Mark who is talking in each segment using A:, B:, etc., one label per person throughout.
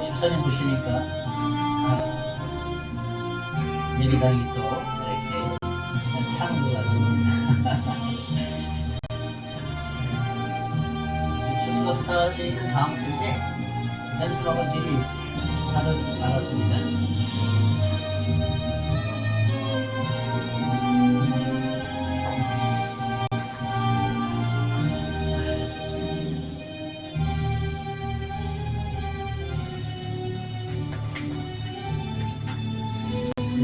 A: 집사님 보시니까 예배당이 또 이렇게 찬 것 같습니다. 추수감사 저희는 다음 주인데 연습하고 미리 받았습니다.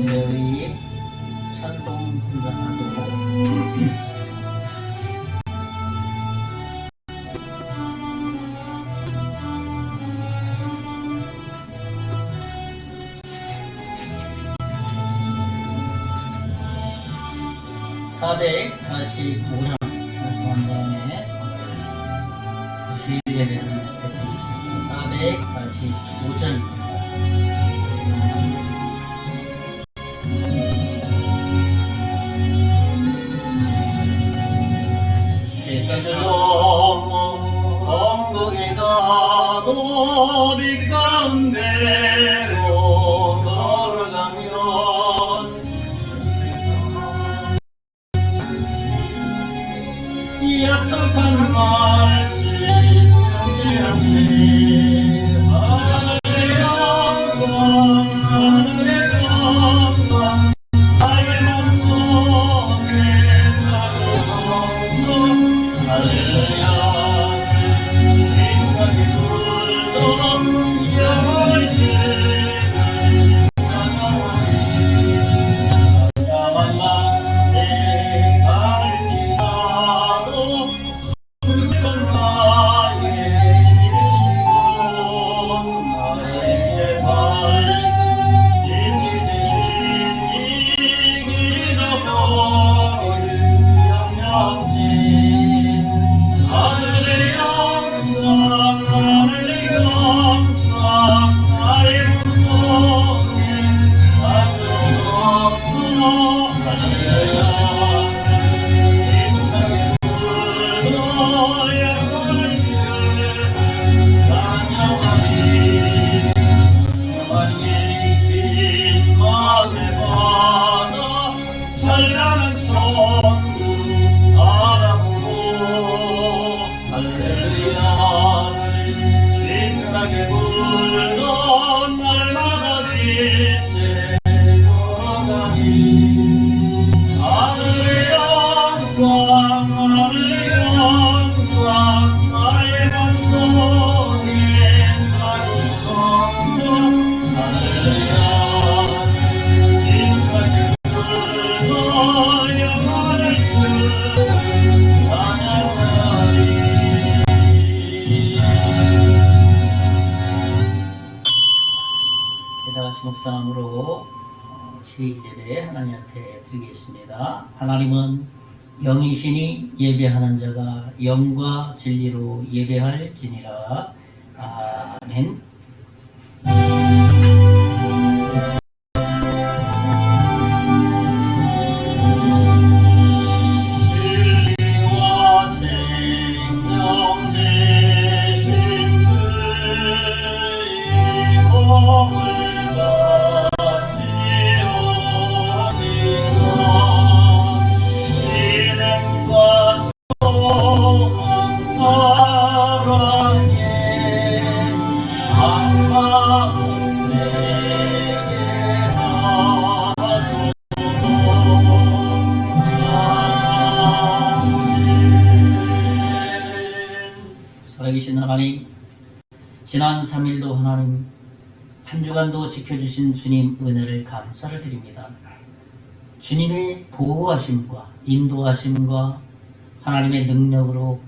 A: 우리 찬송 분장하고 (445장) 찬송한 다음에 주일 예배를 드리겠습니다. (445장) 왕국에 가도 빛 가운데로 걸어가면 약속한 말씀 변치 않네. 하늘의 영광 하늘의 영광 나의 맘속에 자꾸 할렐루야 힘차게 불러 영원히 주를 찬양하리. 야만만 내가 갈지라도 주선 나의 이름 나에게 밝은 빛이 되신 이 기도를 영영지 하늘의 영광 하늘의 영광 나의 몸속에 자주 넘쳐 할렐루야 힘차게 불러 영원히 주를 찬양하리. 영원히 빛만을 받아 찬란한 천국 알아보고 할렐루야를 힘차게 불러 날마다 빛에 걸어가니. 하늘의 영광 하늘의 영광 나의 맘속에 자꾸 넘쳐 할렐루야 힘차게 불러 영원히 주를 찬양하리. 다같이 묵상으로 주일 예배 하나님 앞에 드리겠습니다. 하나님은 영이시니 예배하는 자가 영과 진리로 예배할지니라. 아멘. 진리와 생명 되신 주의 몸을 진행과 소망 사랑에 한마음 내게 하소서. 살아계신 하나님, 지난 3일도 하나님 한 주간도 지켜주신 주님 은혜를 감사를 드립니다. 주님의 보호하심과 인도하심과 하나님의 능력으로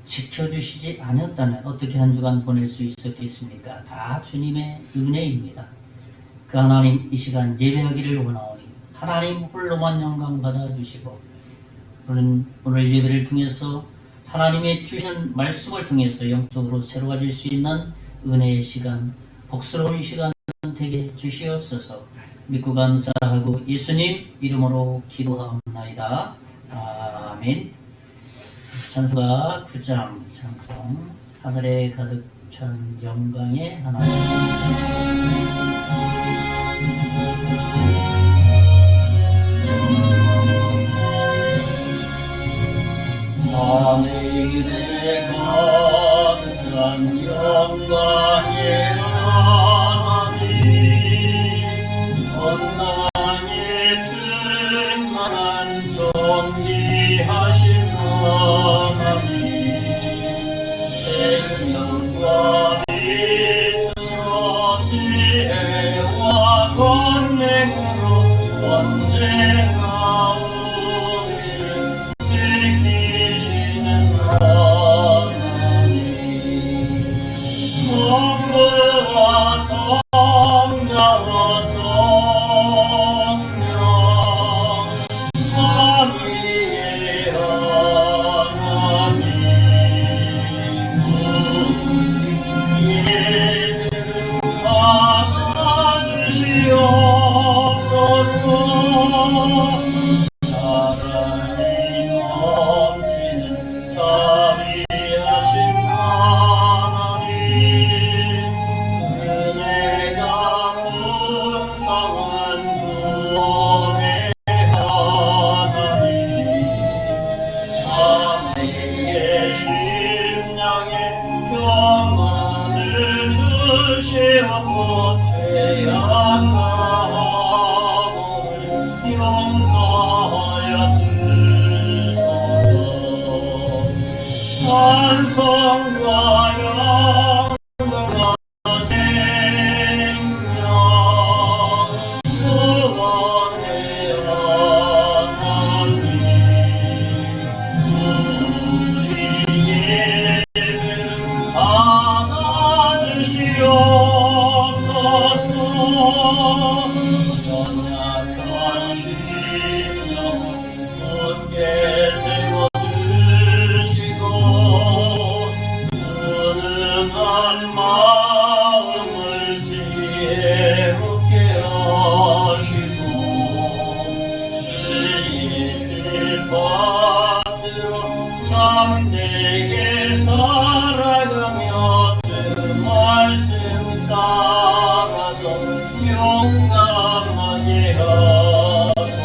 A: 지켜주시지 않았다면 어떻게 한 주간 보낼 수 있었겠습니까? 다 주님의 은혜입니다. 그 하나님 이 시간 예배하기를 원하오니 하나님 홀로만 영광 받아주시고 오늘 예배를 통해서 하나님의 주신 말씀을 통해서 영적으로 새로워질 수 있는 은혜의 시간, 복스러운 시간 되게 주시옵소서. 믿고 감사하고 예수님 이름으로 기도하옵나이다. 아멘. 찬송가 9장 찬송 하늘에 가득 찬 영광의 하나님, 하늘에 가득 찬 영광의 하나님, 건강에 충만한 존귀하신 하나님, 생명과 빛으로 지혜와 권능으로 언제나 우리를 지키시는 하나님, 성부와 성자와 성령 삼위의 하나님, 우리를 받아주시옵소서. 사랑이 넘치는 자비하신 하나님, 은혜가 풍성한 구원의 하나님, 자매의 심령에 평안을 주시옵고 죄악 가함을 용서하여 주소서. 찬송과 영광과 생명 구원의 하나님, 우리의 예배를 받아주시옵소서. 연약한 심령을 굳게 세워주시고 무능한 마음을 지혜롭게 하시고 주의 뜻받들어 참되게 살아가며 주 말씀 따라서 용감하게 하소서.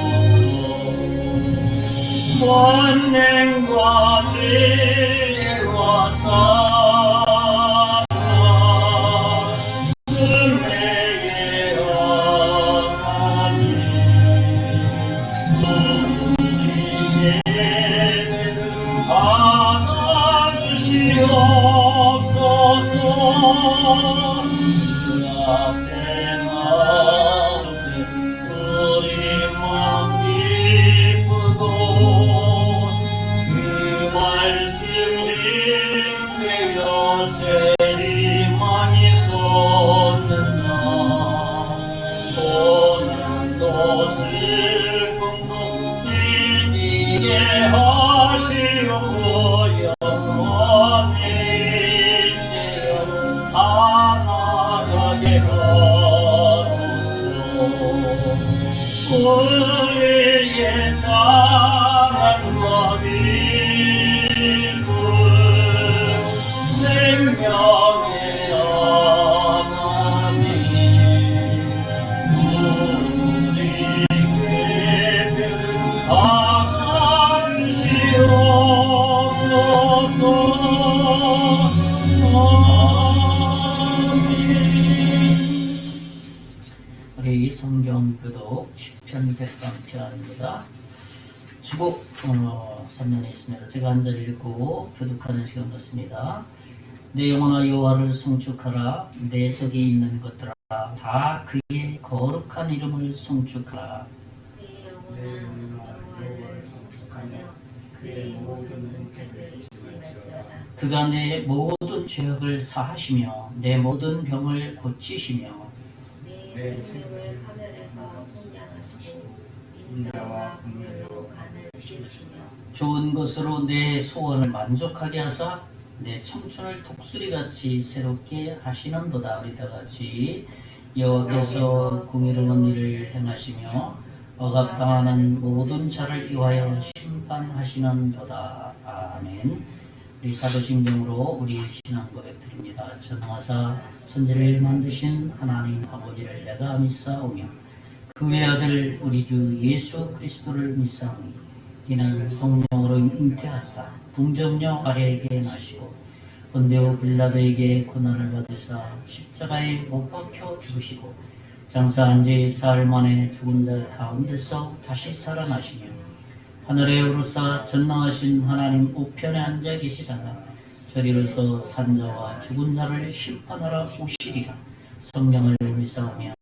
A: 권능과 지혜와 사랑 은혜의 하나님, 우리의 예배를 받아주시옵소서. 그 앞에 나올 때 우리만 기쁘고 그 말씀 힘내어 세리만이 솟는다. 고난도 슬픔도 이기게 하시옵고 영원히 되어 살아가게 하소서. 우리의 자랑과 일부 생명의 하나님, 우리 예배를 받아주시옵소서. 우리 성경 교독 시편 103편입니다. 주복 3년에 있습니다. 제가 한 절 읽고 교독하는 시간 같습니다. 내 영혼아 여호와를 송축하라. 내 속에 있는 것들아 다 그의 거룩한 이름을 송축하라.
B: 내 영혼아 여호와를 송축하며 그의 모든 은택을 잊지 말지어다.
A: 그가 내 모든 죄악을 사하시며 내 모든 병을 고치시며
B: 내 생명을 파멸에서 속량하시고 인자와 긍휼로 간을 씌우시며
A: 좋은 것으로 내 소원을 만족하게 하사 내 청춘을 독수리같이 새롭게 하시는도다. 우리 다같이 여호와께서 공의로운 일을 행하시며 억압당하는 모든 자를 위하여 심판하시는도다. 아멘. 우리 사도신경으로 우리 신앙 고백 드립니다. 전하사 천지를 만드신 하나님 아버지를 내가 믿사오며 그 외아들 우리 주 예수 그리스도를 믿사오니 이는 성령으로 잉태하사 동정녀 마리아에게 나시고 본디오 빌라도에게 고난을 받으사 십자가에 못 박혀 죽으시고 장사한 지 사흘 만에 죽은 자 가운데서 다시 살아나시며 하늘에 오르사 전능하신 하나님 우편에 앉아 계시다가 저리로서 산자와 죽은 자를 심판하러 오시리라. 성령을 믿사오며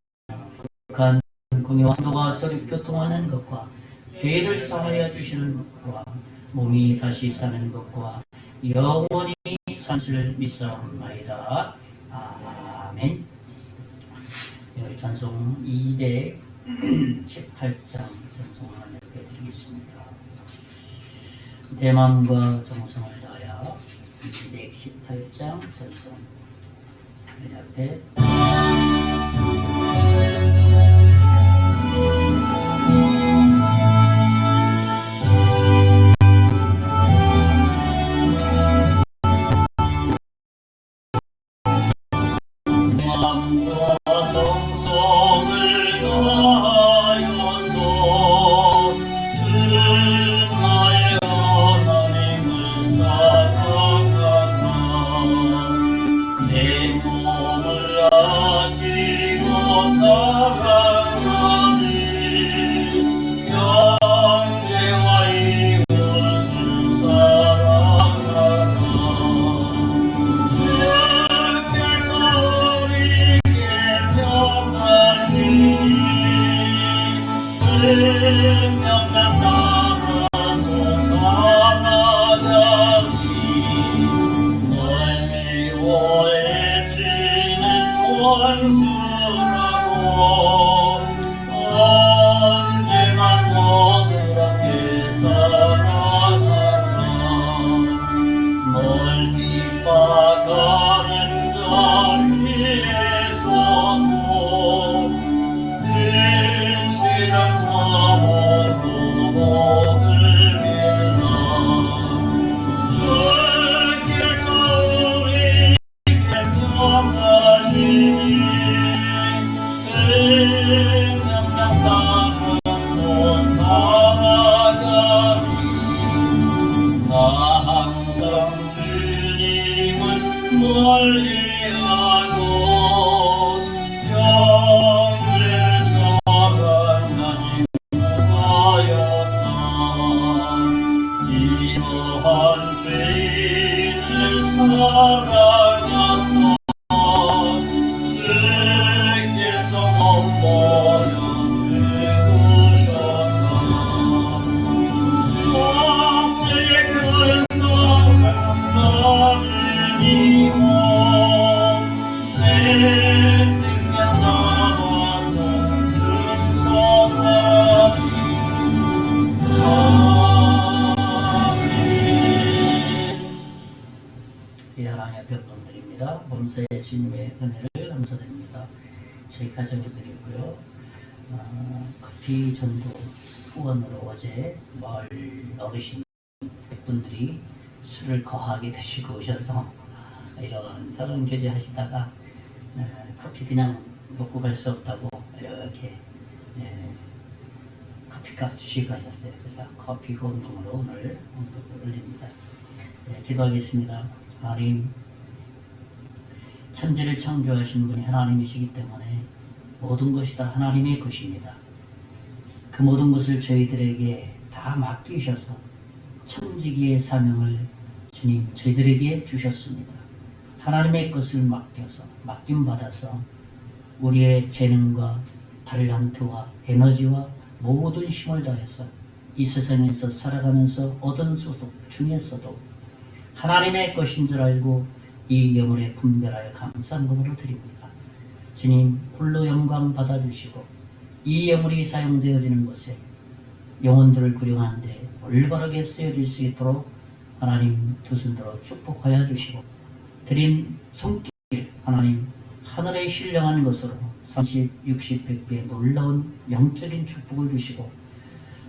A: 극한 공의와 도가 서로 교통하는 것과 죄를 사하여 주시는 것과 몸이 다시 사는 것과 영원히 산을 믿사옵나이다. 아멘. 우리 찬송 218장 찬송을 드리겠습니다. 대망과 정성을 다하여 218장 찬송 앞에 범사의 주님의 은혜를 감사드립니다. 저희 가정에서 드리고요. 커피 전도 후원으로 어제 마을 어르신 분들이 술을 거하게 드시고 오셔서 이런 저런 교제하시다가 커피 그냥 먹고 갈 수 없다고 이렇게 커피값 주시고 하셨어요. 그래서 커피 후원금으로 오늘 헌금을 올립니다. 기도하겠습니다. 하나님, 천지를 창조하신 분이 하나님이시기 때문에 모든 것이 다 하나님의 것입니다. 그 모든 것을 저희들에게 다 맡기셔서 청지기의 사명을 주님 저희들에게 주셨습니다. 하나님의 것을 맡김받아서 우리의 재능과 탤런트와 에너지와 모든 힘을 다해서 이 세상에서 살아가면서 얻은 소득 중에서도 하나님의 것인 줄 알고 이 예물에 분별하여 감사함으로 드립니다. 주님, 홀로 영광 받아주시고 이 예물이 사용되어지는 것에 영혼들을 구령하는데 올바르게 쓰여질 수 있도록 하나님 두 손으로 축복하여 주시고 드린 손길 하나님 하늘의 신령한 것으로 30, 60, 100배의 놀라운 영적인 축복을 주시고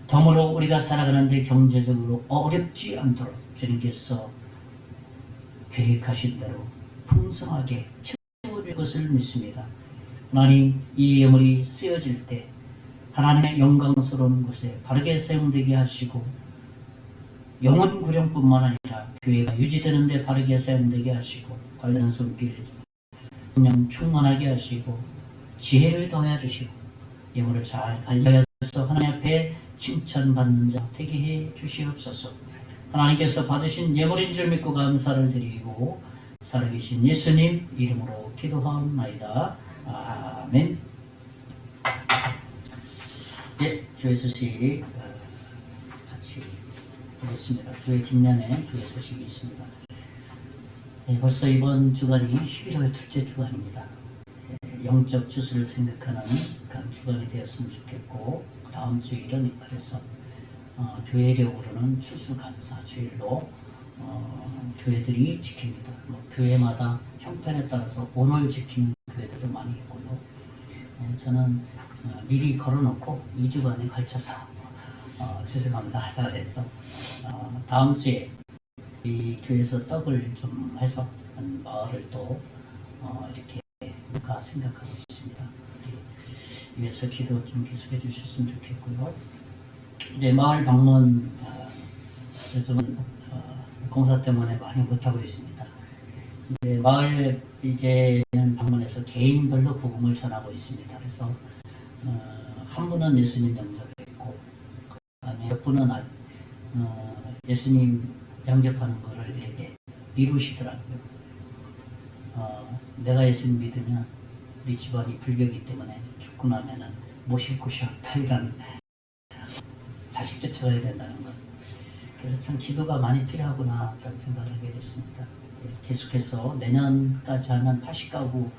A: 덤으로 우리가 살아가는데 경제적으로 어렵지 않도록 주님께서 계획하신 대로 풍성하게 채워줄 것을 믿습니다. 하나님, 이 예물이 쓰여질 때 하나님의 영광스러운 곳에 바르게 사용되게 하시고 영혼 구령뿐만 아니라 교회가 유지되는 데 바르게 사용되게 하시고 관련 손길 성령 충만하게 하시고 지혜를 더해 주시고 예물을 잘 관리하여서 하나님 앞에 칭찬받는 자 되게 해 주시옵소서. 하나님께서 받으신 예물인 줄 믿고 감사를 드리고 살아계신 예수님 이름으로 기도하옵나이다. 아멘. 예, 교회 소식 같이 보겠습니다. 교회 뒷면에 교회 소식이 있습니다. 예, 벌써 이번 주간이 11월 둘째 주간입니다. 예, 영적 추수를 생각하는 그런 주간이 되었으면 좋겠고 다음 주일은 그래서 교회력으로는 추수감사 주일로 교회들이 지킵니다. 뭐 교회마다 형편에 따라서 오늘 지키는 교회들도 많이 있고요. 저는 미리 걸어놓고 2주간에 걸쳐서 추수감사 하자 해서 다음 주에 이 교회에서 떡을 좀 해서 한 마을을 또 이렇게 가 생각하고 있습니다. 위해서 기도 좀 계속해 주셨으면 좋겠고요. 이제 마을 방문 요즘은 공사 때문에 많이 못하고 있습니다. 이제 마을 이제는 방문해서 개인별로 복음을 전하고 있습니다. 그래서 한 분은 예수님 영접했고 그다음에 몇 분은 예수님 영접하는 거를 이렇게 미루시더라고요. 내가 예수님 믿으면 네 집안이 불교이기 때문에 죽고 나면은 모실 곳이 없다 이런 자식 쫓아가야 된다는 것. 그래서 참 기도가 많이 필요하구나 그런 생각을 하게 됐습니다. 계속해서 내년까지 하면 80가구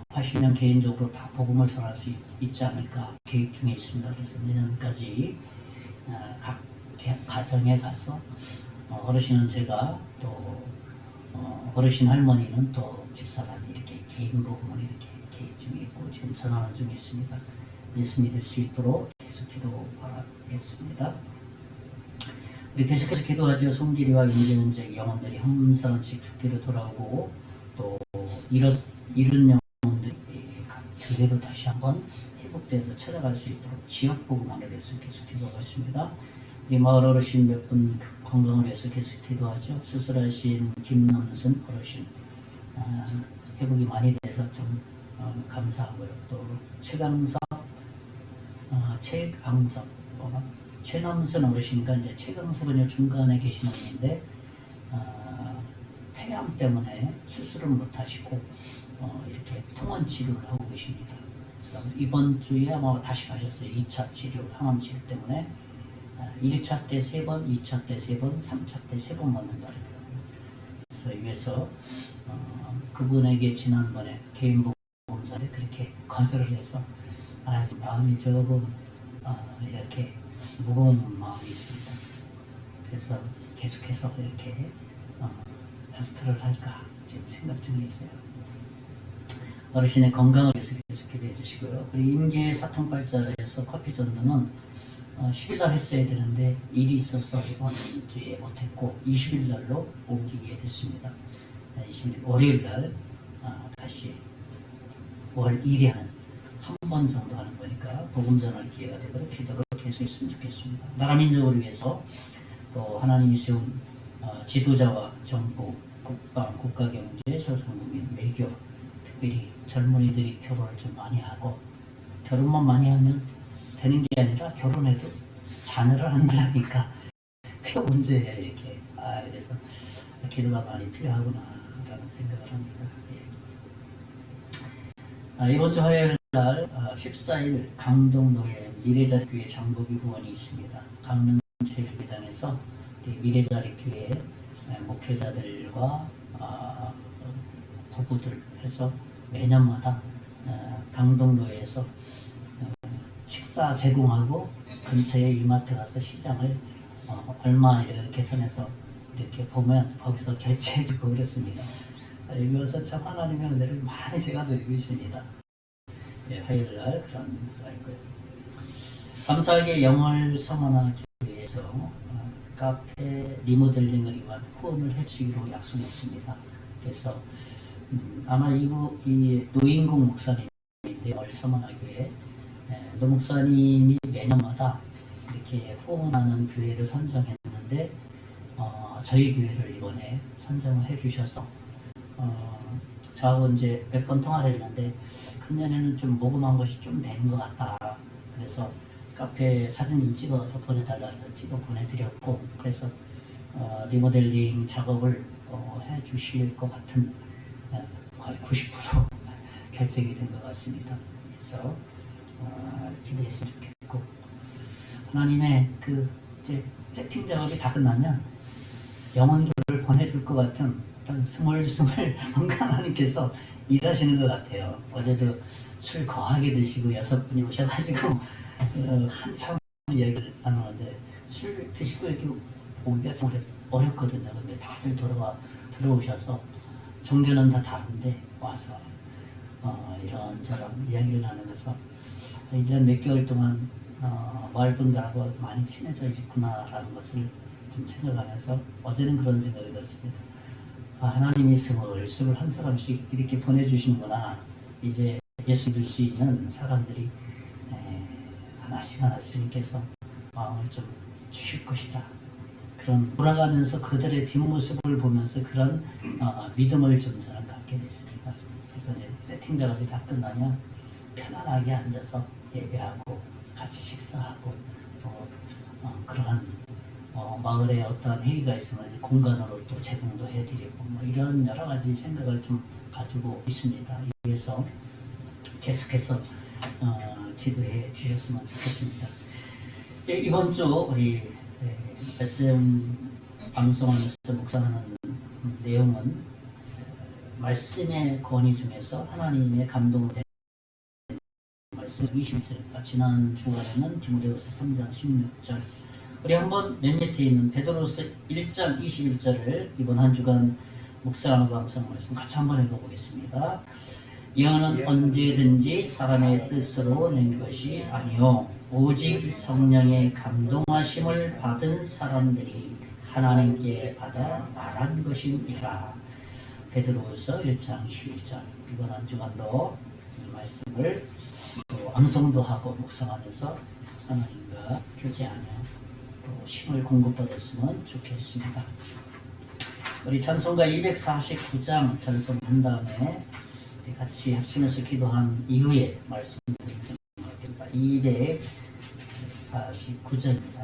A: 80명 개인적으로 다 복음을 전할 수 있지 않을까 계획 중에 있습니다. 그래서 내년까지 각 가정에 가서 어르신은 제가 또 어르신 할머니는 또 집사람이 이렇게 개인 복음을 이렇게 계획 중에 있고 지금 전하는 중에 있습니다. 예수 믿을 수 있도록 계속 기도 바라겠습니다. 우리 계속해서 기도하죠. 송길이와 윤재현제 영혼들이 한 사람씩 죽기로 돌아오고 또 잃은 영혼들이 각 교회로 다시 한번 회복돼서 찾아갈 수 있도록 지역 복음만을 위해서 계속 기도하고 있습니다. 우리 마을 어르신 몇 분 건강을 위해서 계속 기도하죠. 수술하신 김남순 어르신 회복이 많이 돼서 좀 감사하고요. 또 최강섭 최남순 어르신과 이제 최강섭은 중간에 계시는 분인데 폐암 때문에 수술을 못 하시고 이렇게 통원 치료를 하고 계십니다. 그래서 이번 주에 아마 다시 가셨어요. 2차 치료, 항암 치료 때문에 1차 때 3번, 2차 때 3번, 3차 때 3번 맞는다 그러더라고요. 그래서 위해서 그분에게 지난번에 개인 보험사를 그렇게 거절을 해서 마음이 조금 이렇게 무거운 마음이 있습니다. 그래서 계속해서 이렇게 애프터를 할까 지금 생각 중에 있어요. 어르신의 건강을 위해서 계속 기도해 주시고요. 그리고 임계 사통발자에서 커피 전도는 10일날 했어야 되는데 일이 있어서 이번 주에 못했고 20일날로 옮기게 됐습니다. 20일 월요일날 다시 월 1회 하는 한 번 정도 하는 거니까 복음 전할 기회가 되도록 기도를 계속 했으면 좋겠습니다. 나라 민족을 위해서 또 하나님이 세운 지도자와 정부, 국방, 국가경제, 소상공인, 외교, 특별히 젊은이들이 결혼을 좀 많이 하고 결혼만 많이 하면 되는 게 아니라 결혼해도 자녀를 안 낳으니까 그게 문제예요. 이렇게 그래서 기도가 많이 필요하구나라는 생각을 합니다. 이번 주 화요일 날 14일 강동노예 미래자리교회 장보기 후원이 있습니다. 강릉 제일미당에서 미래자리교회 목회자들과 부부들 해서 매년마다 강동노예에서 식사 제공하고 근처에 이마트 가서 시장을 얼마 이렇게 계산해서 이렇게 보면 거기서 결제해주고 그렇습니다. 여기 와서 참 하나님의 은혜를 많이 제가 드리고 있습니다. 화요일날 그런 수가 있고요. 감사하게 영월 성원화 교회에서 카페 리모델링을 위한 후원을 해주기로 약속했습니다. 그래서 아마 이 노인국 목사님인데 서머나교회 노 목사님이 매년마다 이렇게 후원하는 교회를 선정했는데 저희 교회를 이번에 선정을 해주셔서 저하고 이제 몇 번 통화를 했는데 금년에는 좀 모금한 것이 좀 되는 것 같다. 그래서 카페 사진 좀 찍어서 보내달라고 찍어 보내드렸고, 그래서 리모델링 작업을 해주실 것 같은 거의 90% 결정이 된 것 같습니다. 그래서 기대했으면 좋겠고, 하나님의 그 이제 세팅 작업이 다 끝나면 영혼들을 보내줄 것 같은 어떤 스물스물 하나님께서 일하시는 것 같아요. 어제도 술 거하게 드시고 6분이 오셔가지고 한참 이야기를 나누는데, 술 드시고 이렇게 오기가 참 어렵거든요. 근데 다들 들어오셔서 종교는 다 다른데 와서 이런저런 이야기를 나누면서 1년 몇 개월 동안 마을 분들하고 많이 친해져 있구나라는 것을 좀 생각하면서 어제는 그런 생각이 들었습니다. 하나님이 스물스물 한 사람씩 이렇게 보내주시는구나. 이제 예수 믿을 수 있는 사람들이 하나씩 하나씩께서 마음을 좀 주실 것이다. 그런 돌아가면서 그들의 뒷모습을 보면서 그런 믿음을 좀 저는 갖게 됐습니다. 그래서 이제 세팅 작업이 다 끝나면 편안하게 앉아서 예배하고 같이 식사하고 또 그러한 마을에 어떠한 회의가 있으면 공간으로 또 제공도 해드리고 뭐 이런 여러 가지 생각을 좀 가지고 있습니다. 위해서 계속해서 기도해 주셨으면 좋겠습니다. 이번 주 우리 말씀 방송하면서 묵상하는 내용은 말씀의 권위 중에서 하나님의 감동을 된 말씀 21절입니다. 지난 주간에는 디모데후서 3장 16절, 우리 한번 맨 밑에 있는 베드로서 1장 21절을 이번 한 주간 묵상하고 감상 말씀 같이 한번 읽어보겠습니다. 예언은 언제든지 사람의 뜻으로 낸 것이 아니요 오직 성령의 감동하심을 받은 사람들이 하나님께 받아 말한 것이니라. 베드로서 1장 21절. 이번 한 주간도 이 말씀을 또 암송도 하고 묵상하면서 하나님과 교제하며 또 힘을 공급받았으면 좋겠습니다. 우리 찬송가 249장 찬송한 다음에 우리 같이 합심해서 기도한 이후에 말씀드리겠습니다. 249절입니다.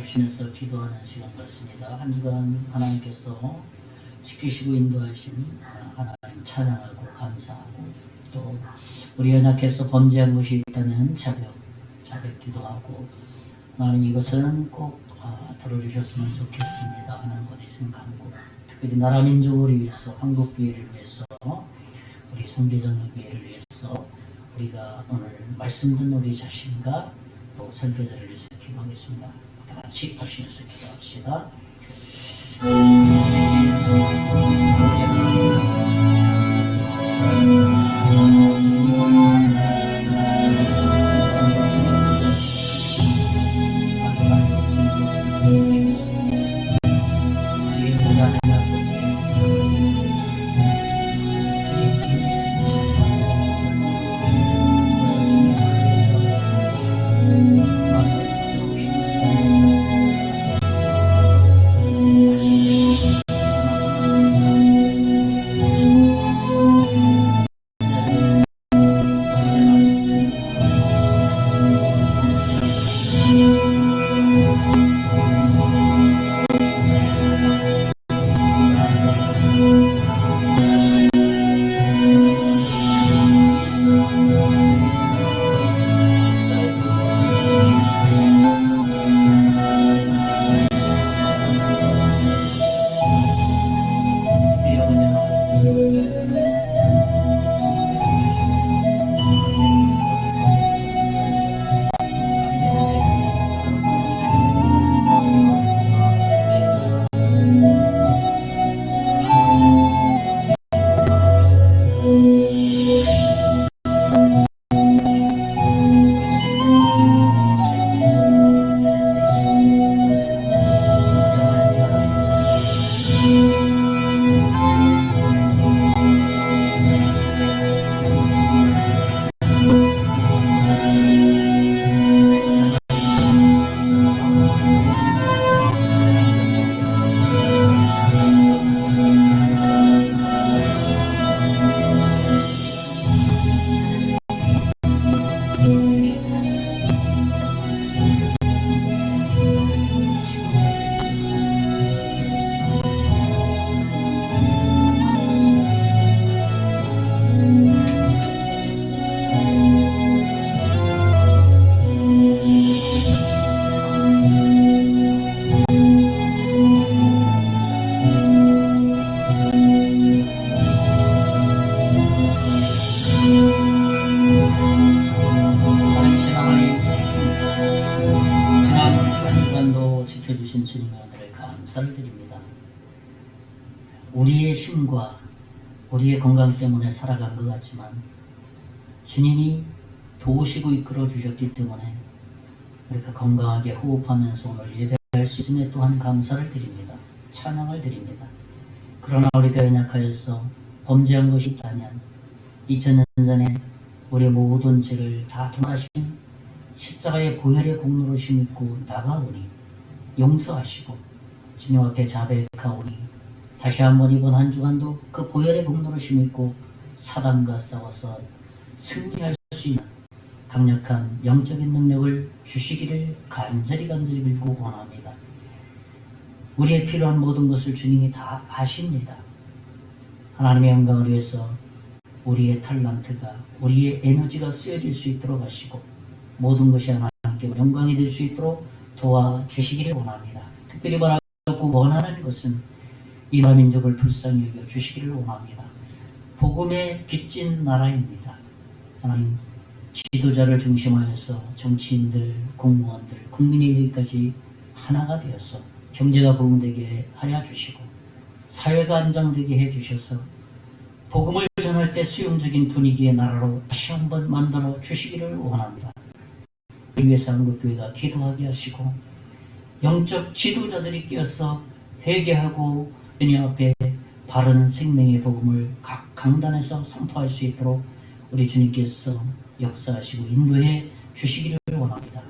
A: 합심해서 기도하는 시간 같습니다. 한 주간 하나님께서 지키시고 인도하신 하나님 찬양하고 감사하고 또 우리 연약해서 범죄한 것이 있다면 자백 기도하고 하나님 이것은 꼭 들어주셨으면 좋겠습니다 하는 것 있으면 간구, 특별히 나라 민족을 위해서 한국 교회를 위해서 우리 송계장 교회를 위해서 우리가 오늘 말씀 듣는 우리 자신과 또 설교자를 위해서 기도하겠습니다. 다 같이 합심해서 기도합시다. 지켜주신 주님의 은혜를 감사를 드립니다. 우리의 힘과 우리의 건강 때문에 살아간 것 같지만 주님이 도우시고 이끌어 주셨기 때문에 우리가 건강하게 호흡하면서 오늘 예배할 수 있음에 또한 감사를 드립니다. 찬양을 드립니다. 그러나 우리가 연약하여서 범죄한 것이 있다면 2000년 전에 우리의 모든 죄를 다 통하신 십자가의 보혈의 공로로 심고 나가오니 용서하시고 주님 앞에 자백하오니 다시 한번 이번 한 주간도 그 보혈의 공로로 심고 사단과 싸워서 승리할 수 있는 강력한 영적인 능력을 주시기를 간절히 빌고 원합니다. 우리의 필요한 모든 것을 주님이 다 아십니다. 하나님의 영광을 위해서 우리의 탤런트가 우리의 에너지가 쓰여질 수 있도록 하시고 모든 것이 하나님께 영광이 될 수 있도록 도와주시기를 원합니다. 특별히 바라고 원하는 것은 이 나라 민족을 불쌍히 여겨 주시기를 원합니다. 복음의 빚진 나라입니다. 하나님 지도자를 중심하여서 정치인들, 공무원들, 국민의 일까지 하나가 되어서 경제가 부흥되게 하여 주시고 사회가 안정되게 해주셔서 복음을 전할 때 수용적인 분위기의 나라로 다시 한번 만들어 주시기를 원합니다. 위해서 한국교회가 기도하게 하시고 영적 지도자들이 끼어서 회개하고 주님 앞에 바른 생명의 복음을 각 강단에서 선포할 수 있도록 우리 주님께서 역사하시고 인도해 주시기를 원합니다.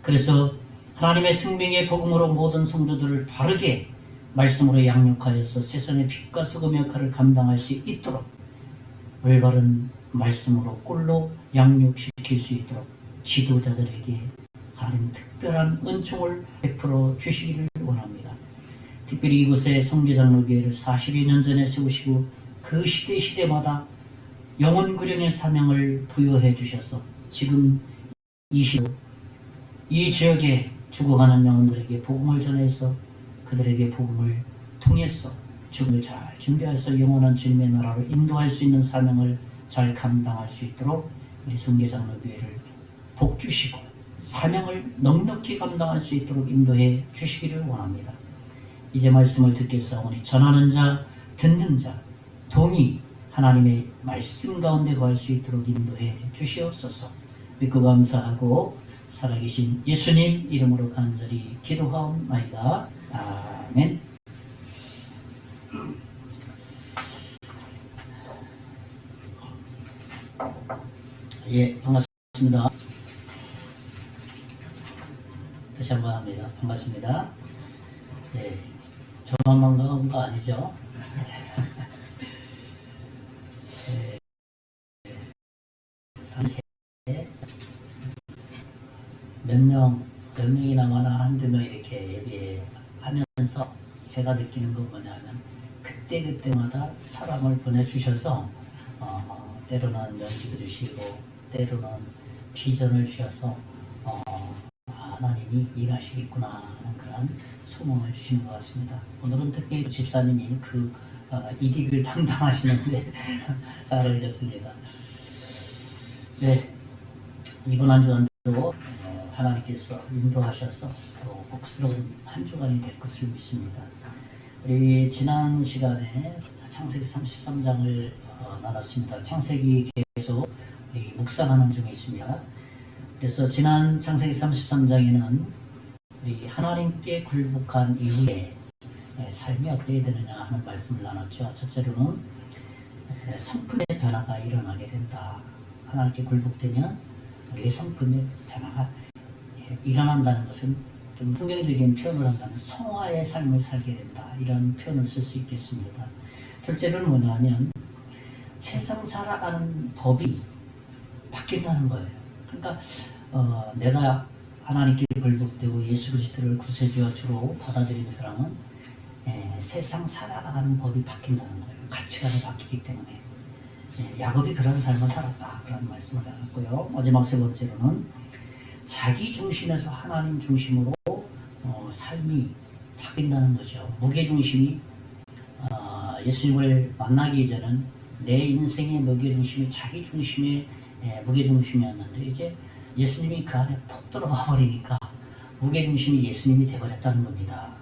A: 그래서 하나님의 생명의 복음으로 모든 성도들을 바르게 말씀으로 양육하여서 세상의 빛과 소금 역할을 감당할 수 있도록 올바른 말씀으로 꿀로 양육시킬 수 있도록 지도자들에게 하나님 특별한 은총을 베풀어 주시기를 원합니다. 특별히 이곳에 성교장로교회를 40여 년 전에 세우시고 그 시대마다 영혼구령의 사명을 부여해 주셔서 지금 이 지역에 죽어가는 영혼들에게 복음을 전해서 그들에게 복음을 통해서 죽음을 잘 준비해서 영원한 주님의 나라로 인도할 수 있는 사명을 잘 감당할 수 있도록 우리 성교장로교회를 복주시고 사명을 넉넉히 감당할 수 있도록 인도해 주시기를 원합니다. 이제 말씀을 듣겠사오니 전하는 자, 듣는 자 동이 하나님의 말씀 가운데 거할 수 있도록 인도해 주시옵소서. 믿고 감사하고 살아계신 예수님 이름으로 간절히 기도하옵나이다. 아멘. 예, 반갑습니다. 다시 한번 합니다. 반갑습니다. 예, 저만 반가운 거 아니죠? 예, 몇 명이나마나 한두 명 이렇게 예배하면서 제가 느끼는 건 뭐냐면 그때마다 사람을 보내주셔서 때로는 연기도 주시고 때로는 비전을 주셔서 하나님이 일하시겠구나 하는 그런 소망을 주시는 것 같습니다. 오늘은 특히 집사님이 그 이딕을 담당하시는데 잘 어울렸습니다. 네, 이번 한 주간도 하나님께서 인도하셔서 또 복스러운 한 주간이 될 것을 믿습니다. 우리 지난 시간에 창세기 33장을 나눴습니다. 창세기 계속 묵상하는 중에 있습니다. 그래서 지난 창세기 33장에는 우리 하나님께 굴복한 이후에 삶이 어떻게 되느냐 하는 말씀을 나눴죠. 첫째로는 성품의 변화가 일어나게 된다. 하나님께 굴복되면 우리의 성품의 변화가 일어난다는 것은 좀 성경적인 표현을 한다면 성화의 삶을 살게 된다. 이런 표현을 쓸 수 있겠습니다. 둘째로는 뭐냐면 세상 살아가는 법이 바뀐다는 거예요. 그러니까 내가 하나님께 굴복되고 예수 그리스도를 구세주와 주로 받아들인 사람은 세상 살아가는 법이 바뀐다는 거예요. 가치관이 바뀌기 때문에. 야곱이 그런 삶을 살았다. 그런 말씀을 나눴고요. 마지막 세 번째로는 자기 중심에서 하나님 중심으로 삶이 바뀐다는 거죠. 무게중심이 예수님을 만나기 전에는 내 인생의 무게중심이 자기 중심의 무게중심이었는데 이제 예수님이 그 안에 푹 들어와 버리니까 무게중심이 예수님이 되어버렸다는 겁니다.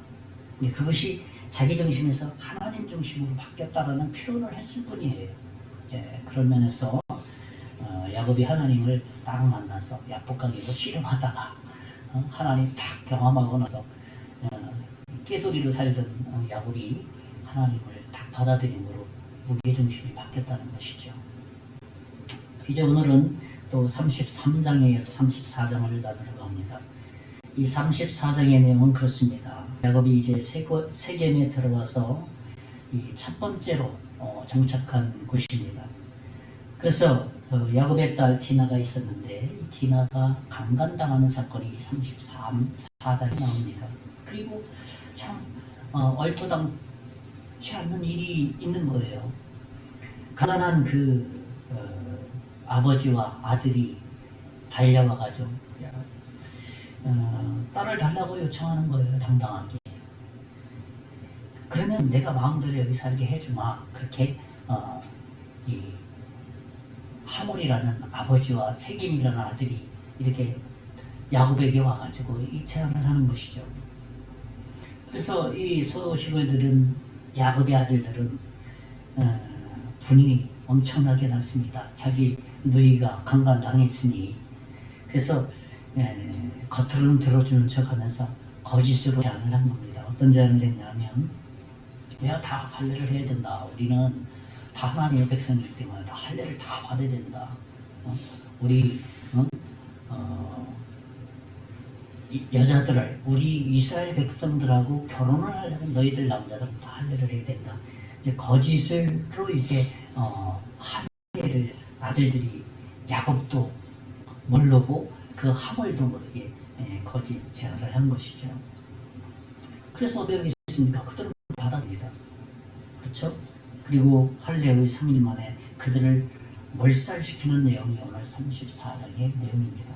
A: 그것이 자기 중심에서 하나님 중심으로 바뀌었다라는 표현을 했을 뿐이에요. 그런 면에서 야곱이 하나님을 딱 만나서 야복강에서 씨름하다가 하나님 딱 경험하고 나서 깨돌이로 살던 야곱이 하나님을 딱 받아들임으로 무게중심이 바뀌었다는 것이죠. 이제 오늘은 또 33장에서 34장을 나누려고 합니다. 이 34장의 내용은 그렇습니다. 야곱이 이제 세겜에 들어와서 이 첫 번째로 정착한 곳입니다. 그래서 야곱의 딸 디나가 있었는데 이 디나가 강간당하는 사건이 34장에 나옵니다. 그리고 참 얼토당치 않는 일이 있는 거예요. 가난한 그 아버지와 아들이 달려와가지고 딸을 달라고 요청하는 거예요. 당당하게. 그러면 내가 마음대로 여기 살게 해주마. 그렇게 이 하몰이라는 아버지와 세겜이라는 아들이 이렇게 야곱에게 와가지고 이 제안을 하는 것이죠. 그래서 이 소식을 들은 야곱의 아들들은 분이 엄청나게 났습니다. 자기 누이가 강간당했으니. 그래서 겉으로는 들어주는 척하면서 거짓으로 제안을 한 겁니다. 어떤 제안을 했냐면 내가 다 할례를 해야 된다. 우리는 다 하나님의 백성이기 때문에 다 할례를 다 받아야 된다. 우리 여자들을 우리 이스라엘 백성들하고 결혼을 하려면 너희들 남자들은 다 할례를 해야 된다. 이제 거짓으로 이제 할례를 아들들이 야곱도 모르고 그 하몰도 모르게 거짓 제안을 한 것이죠. 그래서 어떻게 되겠습니까? 그들은 받아들입니다. 그렇죠? 그리고 할례의 3일 만에 그들을 몰살시키는 내용이 오늘 34장의 내용입니다.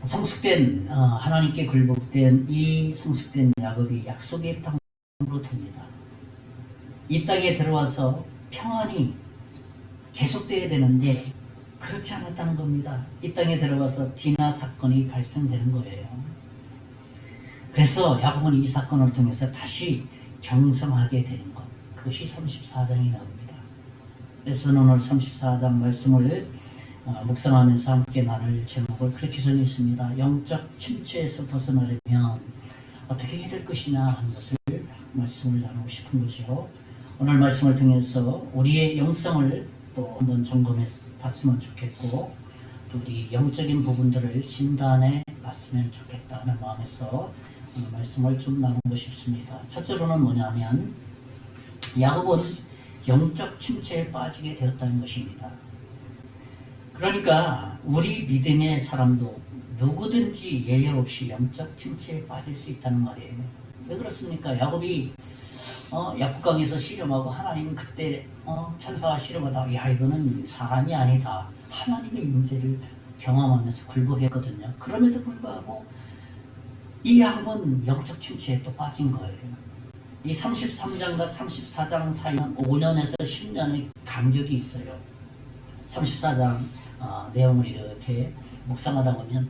A: 성숙된 하나님께 굴복된 이 성숙된 야곱이 약속의 땅으로 듭니다. 이 땅에 들어와서 평안이 계속되어야 되는데 그렇지 않았다는 겁니다. 이 땅에 들어가서 디나 사건이 발생되는 거예요. 그래서 야곱은 이 사건을 통해서 다시 경성하게 되는 것, 그것이 34장이 나옵니다. 그래서 오늘 34장 말씀을 묵상하면서 함께 나눌 제목을 그렇게 정했습니다. 영적 침체에서 벗어나려면 어떻게 해야 될 것이냐 하는 것을 말씀을 나누고 싶은 거죠. 오늘 말씀을 통해서 우리의 영성을 또 한번 점검해 봤으면 좋겠고, 또 우리 영적인 부분들을 진단해 봤으면 좋겠다는 마음에서 오늘 말씀을 좀 나누고 싶습니다. 첫째로는 뭐냐면 야곱은 영적 침체에 빠지게 되었다는 것입니다. 그러니까 우리 믿음의 사람도 누구든지 예외 없이 영적 침체에 빠질 수 있다는 말이에요. 왜 그렇습니까? 야곱이 야복강에서 씨름하고 하나님 그때 천사와 씨름하다 야 이거는 사람이 아니다. 하나님의 임재를 경험하면서 굴복했거든요. 그럼에도 불구하고 이 야곱은 영적 침체에 또 빠진 거예요. 이 33장과 34장 사이는 5년에서 10년의 간격이 있어요. 34장 내용을 이렇게 묵상하다 보면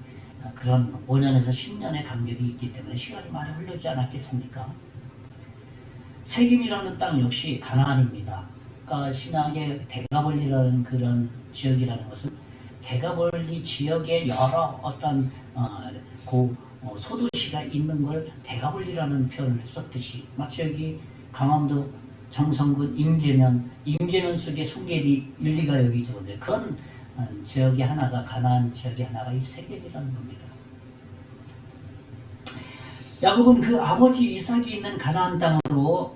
A: 그런 5년에서 10년의 간격이 있기 때문에 시간이 많이 흘러지 않았겠습니까? 세겜이라는 땅 역시 가나안입니다. 그러니까 신약의 대가볼리라는 그런 지역이라는 것은 대가볼리 지역에 여러 어떤 소도시가 있는 걸 대가볼리라는 표현을 썼듯이 마치 여기 강원도 정선군 임계면 속에 송계리 일리가 여기 있는데 그런 지역의 하나가 가나안 지역의 하나가 이 세겜이라는 겁니다. 야곱은 그 아버지 이삭이 있는 가나안 땅으로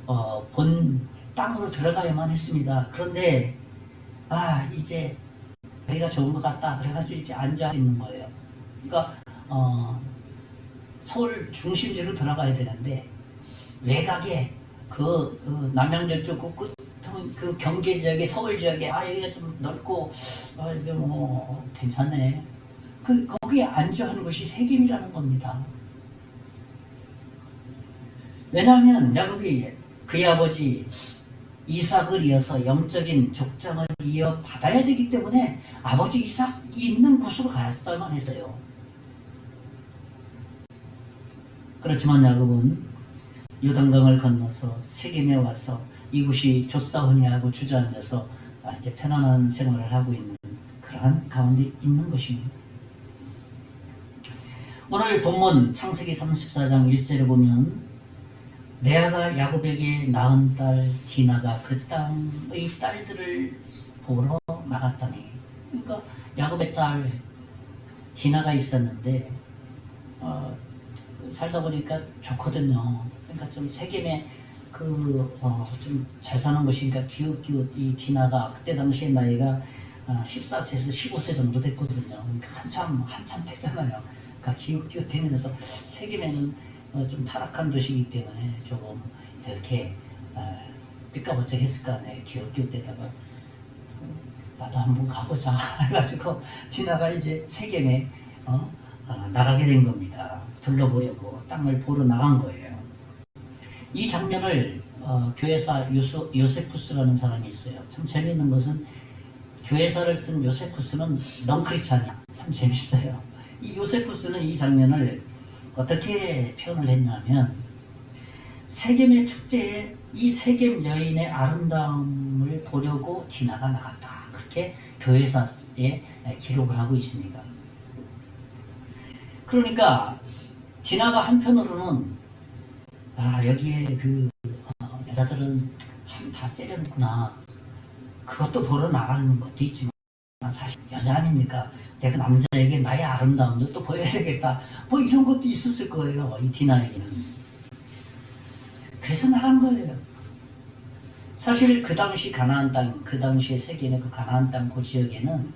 A: 본 땅으로 들어가야만 했습니다. 그런데 이제 여기가 좋은 것 같다 그래가지고 이제 앉아 있는 거예요. 그러니까 서울 중심지로 들어가야 되는데 외곽에 남양주 쪽 그 경계 지역에 서울 지역에 여기가 좀 넓고 이게 뭐 괜찮네. 거기에 안주하는 것이 세겜이라는 겁니다. 왜냐하면 야곱이 그의 아버지 이삭을 이어서 영적인 족장을 이어받아야 되기 때문에 아버지 이삭이 있는 곳으로 갔어야만 했어요. 그렇지만 야곱은 요단강을 건너서 세겜에 와서 이곳이 좋사오니 하고 주저앉아서 이제 편안한 생활을 하고 있는 그러한 가운데 있는 것입니다. 오늘 본문 창세기 34장 1절에 보면 레아가 야곱에게 낳은 딸 디나가 그 땅의 딸들을 보러 나갔다니. 그러니까 야곱의 딸 디나가 있었는데 살다 보니까 좋거든요. 그러니까 좀 세겜에 좀 잘 사는 것이니까 기웃기웃 이 디나가 그때 당시에 나이가 14세에서 15세 정도 됐거든요. 그러니까 한참 되잖아요. 그러니까 기웃기웃 되면서 세겜에는 좀 타락한 도시이기 때문에 조금 이렇게 삐까번쩍 했을 거 아니에요. 기웃기웃 되다가 나도 한번 가보자 해가지고 디나가 이제 세겜에 나가게 된 겁니다. 둘러보려고 땅을 보러 나간 거예요. 이 장면을 교회사 요세푸스라는 사람이 있어요. 참 재미있는 것은 교회사를 쓴 요세푸스는 넌크리스찬이야. 참 재밌어요. 이 요세푸스는 이 장면을 어떻게 표현을 했냐면 세겜의 축제에 이 세겜 여인의 아름다움을 보려고 디나가 나갔다. 그렇게 교회사에 기록을 하고 있습니다. 그러니까 디나가 한편으로는 여기에 여자들은 참 다 세련구나. 그것도 보러 나가는 것도 있지만 사실 여자 아닙니까? 내가 남자에게 나의 아름다움도 또 보여야 되겠다. 뭐 이런 것도 있었을 거예요. 이 디나에게는. 그래서 나간 거예요. 사실 그 당시 가나안 땅, 그 당시에 세겜의 그 가나안 땅 그 지역에는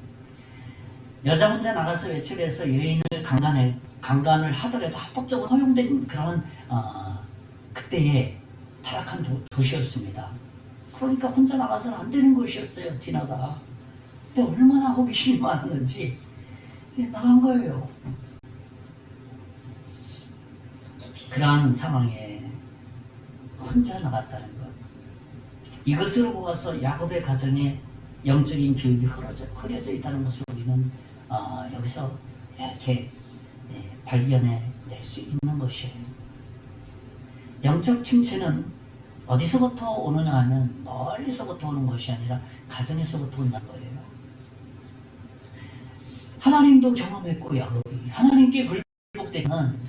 A: 여자 혼자 나가서 외출해서 여인을 강간을 하더라도 합법적으로 허용된 그런 그때의 타락한 도시였습니다. 그러니까 혼자 나가서는 안 되는 곳이었어요. 디나가. 근데 얼마나 호기심이 많았는지 나간 거예요. 그러한 상황에 혼자 나갔다는 것. 이것으로 보아서 야곱의 가정에 영적인 교육이 흐려져 있다는 것을 우리는 여기서 이렇게 발견해 낼 수 있는 것이에요. 영적 침체는 어디서부터 오느냐 하면 멀리서부터 오는 것이 아니라 가정에서부터 온다는 거예요. 하나님도 경험했고 야곱이 하나님께 굴복되면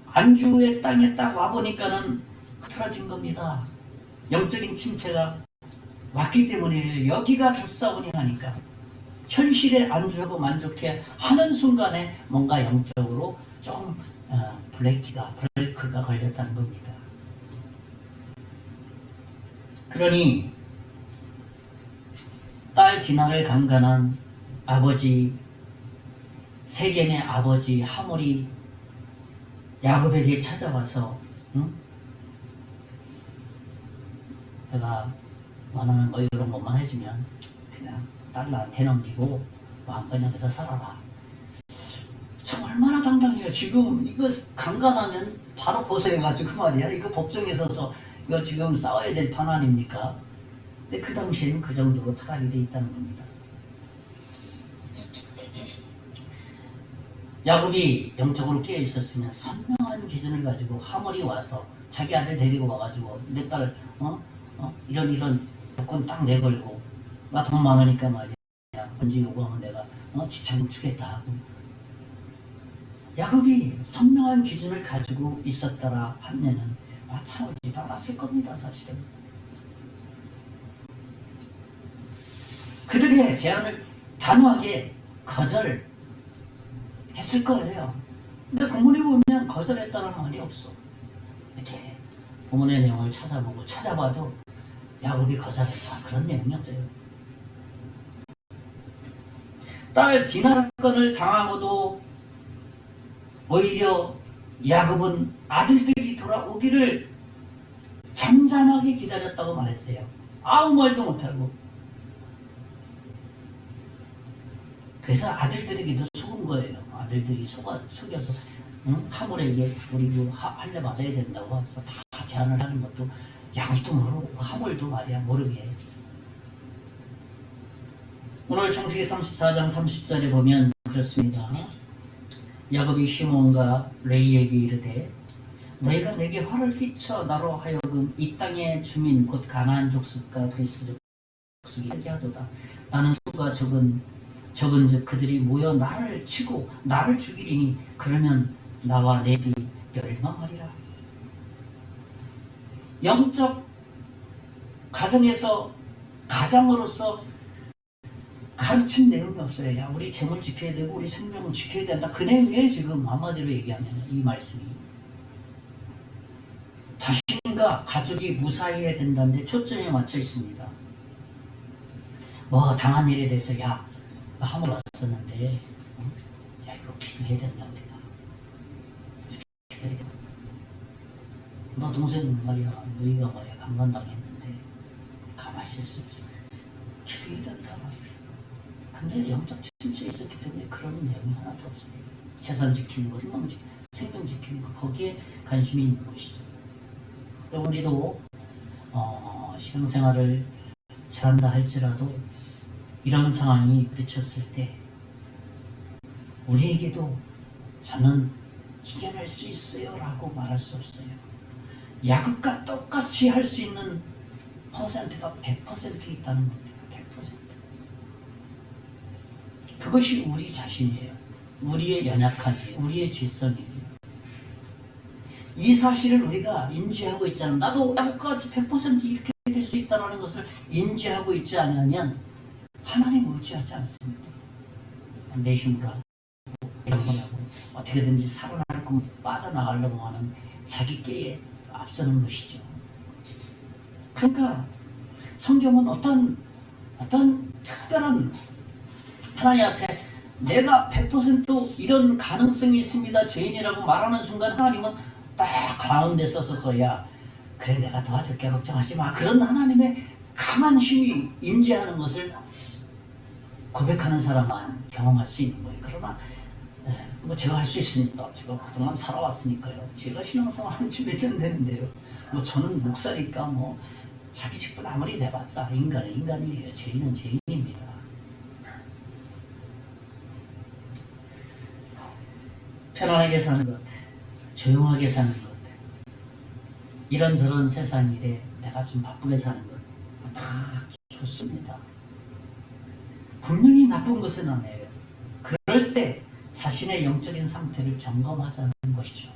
A: 안주의 땅에 딱 와보니까는 흐트러진 겁니다. 영적인 침체가 왔기 때문에 여기가 좋사오니 하니까 현실에 안주하고 만족해 하는 순간에 뭔가 영적으로 조금 브레이크가 걸렸다는 겁니다. 그러니 딸 디나를 강간한 아버지 세겜의 아버지 하몰이 야곱에게 찾아와서 내가 원하는 거 이런 것만 해주면 그냥 딸 나한테 넘기고 마음껏 여기서 살아라. 참 얼마나 당당해요. 지금 이거 강간하면 바로 고소해가지고 말이야. 이거 법정에 서서 이거 지금 싸워야 될 판 아닙니까? 근데 그 당시에는 그 정도로 타락이 돼 있다는 겁니다. 야곱이 영적으로 깨어 있었으면 선명한 기준을 가지고 하몰이 와서 자기 아들 데리고 와가지고 내 딸 이런 조건 딱 내걸고 나 돈 많으니까 말이야 언제 요구하면 내가 지참금 주겠다 하고 야곱이 선명한 기준을 가지고 있었더라 하면은 마찬가지도 않았을 겁니다. 사실은 그들의 제안을 단호하게 거절했을 거예요. 근데 본문에 보면 거절했다는 말이 없어. 이렇게 본문의 내용을 찾아봐도 야곱이 거절했다 그런 내용이 없어요. 딸 디나 사건을 당하고도 오히려 야곱은 아들들이 돌아오기를 잠잠하게 기다렸다고 말했어요. 아무 말도 못하고. 그래서 아들들에게도 속은 거예요. 아들들이 속여서 하몰에게 우리 할례 받아야 된다고 해서 다 제안을 하는 것도 야곱도 모르고 하몰도 말이야 모르게. 오늘 창세기 34장 30절에 보면 그렇습니다. 야곱이 시몬과 레이에게 이르되 너희가 내게 화를 끼쳐 나로 하여금 이 땅의 주민 곧 가나안 족속과 브리스 족속이 얘기하도다. 나는 수가 적은즉 그들이 모여 나를 치고 나를 죽이리니 그러면 나와 내 집이 멸망하리라. 영적 가정으로서 가르친 내용이 없어요. 야, 우리 재물 지켜야 되고 우리 생명을 지켜야 된다. 그 내용이에요. 지금 한마디로 얘기하면 이 말씀이 자신과 가족이 무사해야 된다는데 초점에 맞춰 있습니다. 뭐 당한 일에 대해서 야 하물 왔었는데 야 이거 기도해야 된다 우리가 기도해야 된다. 너 동생 말이야 너희가 말이야 강간당했는데 가만히 있을 수 있지. 기도해야 된다. 근데 영적 침체에 있었기 때문에 그런 내용이 하나도 없어요. 재산 지키는 거, 생명 지키는 거 거기에 관심이 있는 것이죠. 우리도 신앙생활을 잘한다 할지라도 이런 상황이 부딪혔을 때 우리에게도 저는 이겨낼 수 있어요 라고 말할 수 없어요. 야곱과 똑같이 할 수 있는 퍼센트가 100% 있다는 겁니다. 100%. 그것이 우리 자신이에요. 우리의 연약함이에요. 우리의 죄성이에요. 이 사실을 우리가 인지하고 있잖아요. 나도 야곱같이 100% 이렇게 될 수 있다는 것을 인지하고 있지 않으면 하나님 의지하지 않습니다. 내 힘으로 하고 어떻게든지 살아나고 빠져나가려고 하는 자기 깨에 앞서는 것이죠. 그러니까 성경은 어떤 특별한 하나님 앞에 내가 100% 이런 가능성이 있습니다. 죄인이라고 말하는 순간 하나님은 딱 가운데 서서 야 그래 내가 도와줄게 걱정하지 마. 그런 하나님의 강한 힘이 임재하는 것을 고백하는 사람만 경험할 수 있는 거예요. 그러나 뭐 제가 할 수 있습니다. 제가 그동안 살아왔으니까요. 제가 신앙생활 한 지 몇 년 되는데요. 뭐 저는 목사니까 뭐 자기 직분 아무리 내봤자 인간은 인간이에요. 죄인은 죄인입니다. 편안하게 사는 것, 조용하게 사는 것, 이런저런 세상 일에 내가 좀 바쁘게 사는 것 다 좋습니다. 분명히 나쁜 것은 아니에요. 그럴 때 자신의 영적인 상태를 점검하자는 것이죠.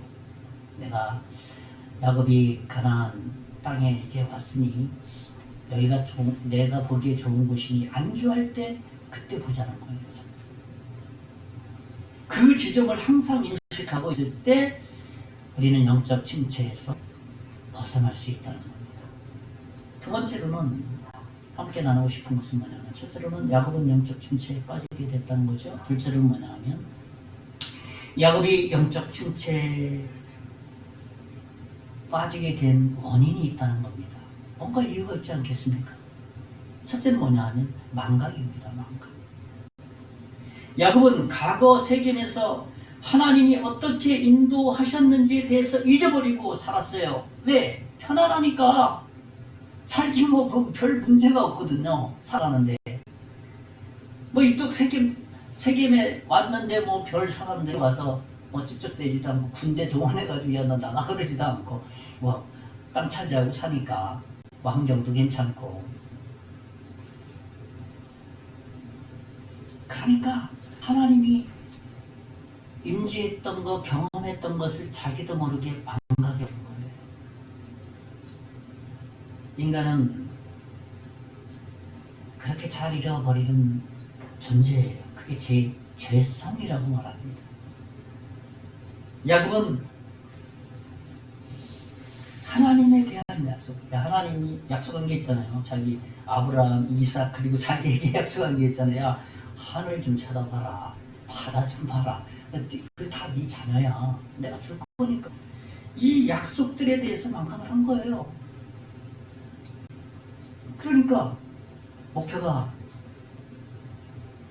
A: 야곱이 가나안 땅에 이제 왔으니 여기가 내가 보기에 좋은 곳이니 안주할 때 그때 보자는 거예요. 그 지점을 항상 인식하고 있을 때 우리는 영적 침체에서 벗어날 수 있다는 겁니다. 두 번째로는 함께 나누고 싶은 것은 뭐냐면 첫째로는 야곱은 영적 침체에 빠지게 됐다는 거죠. 둘째로는 뭐냐면 야곱이 영적 침체에 빠지게 된 원인이 있다는 겁니다. 뭔가 이유가 있지 않겠습니까? 첫째는 뭐냐 하면 망각입니다. 망각. 야곱은 과거 세겜에서 하나님이 어떻게 인도하셨는지에 대해서 잊어버리고 살았어요. 왜? 편안하니까. 살기 뭐 별 문제가 없거든요. 살았는데 뭐 이쪽 세겜에 왔는데 뭐 별 사람 데가서 뭐 찝쩍대지도 않고 군대 동원해가지고 야 나 나가 그러지도 않고 뭐 땅 차지하고 사니까 뭐 환경도 괜찮고 그러니까 하나님이 임재했던 거 경험했던 것을 자기도 모르게 망각해 본 거예요. 인간은 그렇게 잘 잃어버리는 존재예요. 그게 제 죄성이라고 말합니다. 야곱은 하나님에 대한 약속, 하나님이 약속한 게 있잖아요. 자기 아브라함, 이삭 그리고 자기에게 약속한 게 있잖아요. 하늘 좀 쳐다봐라, 바다 좀 봐라. 그 다 네 자녀야. 내가 줄 거니까. 이 약속들에 대해서 망각을 한 거예요. 그러니까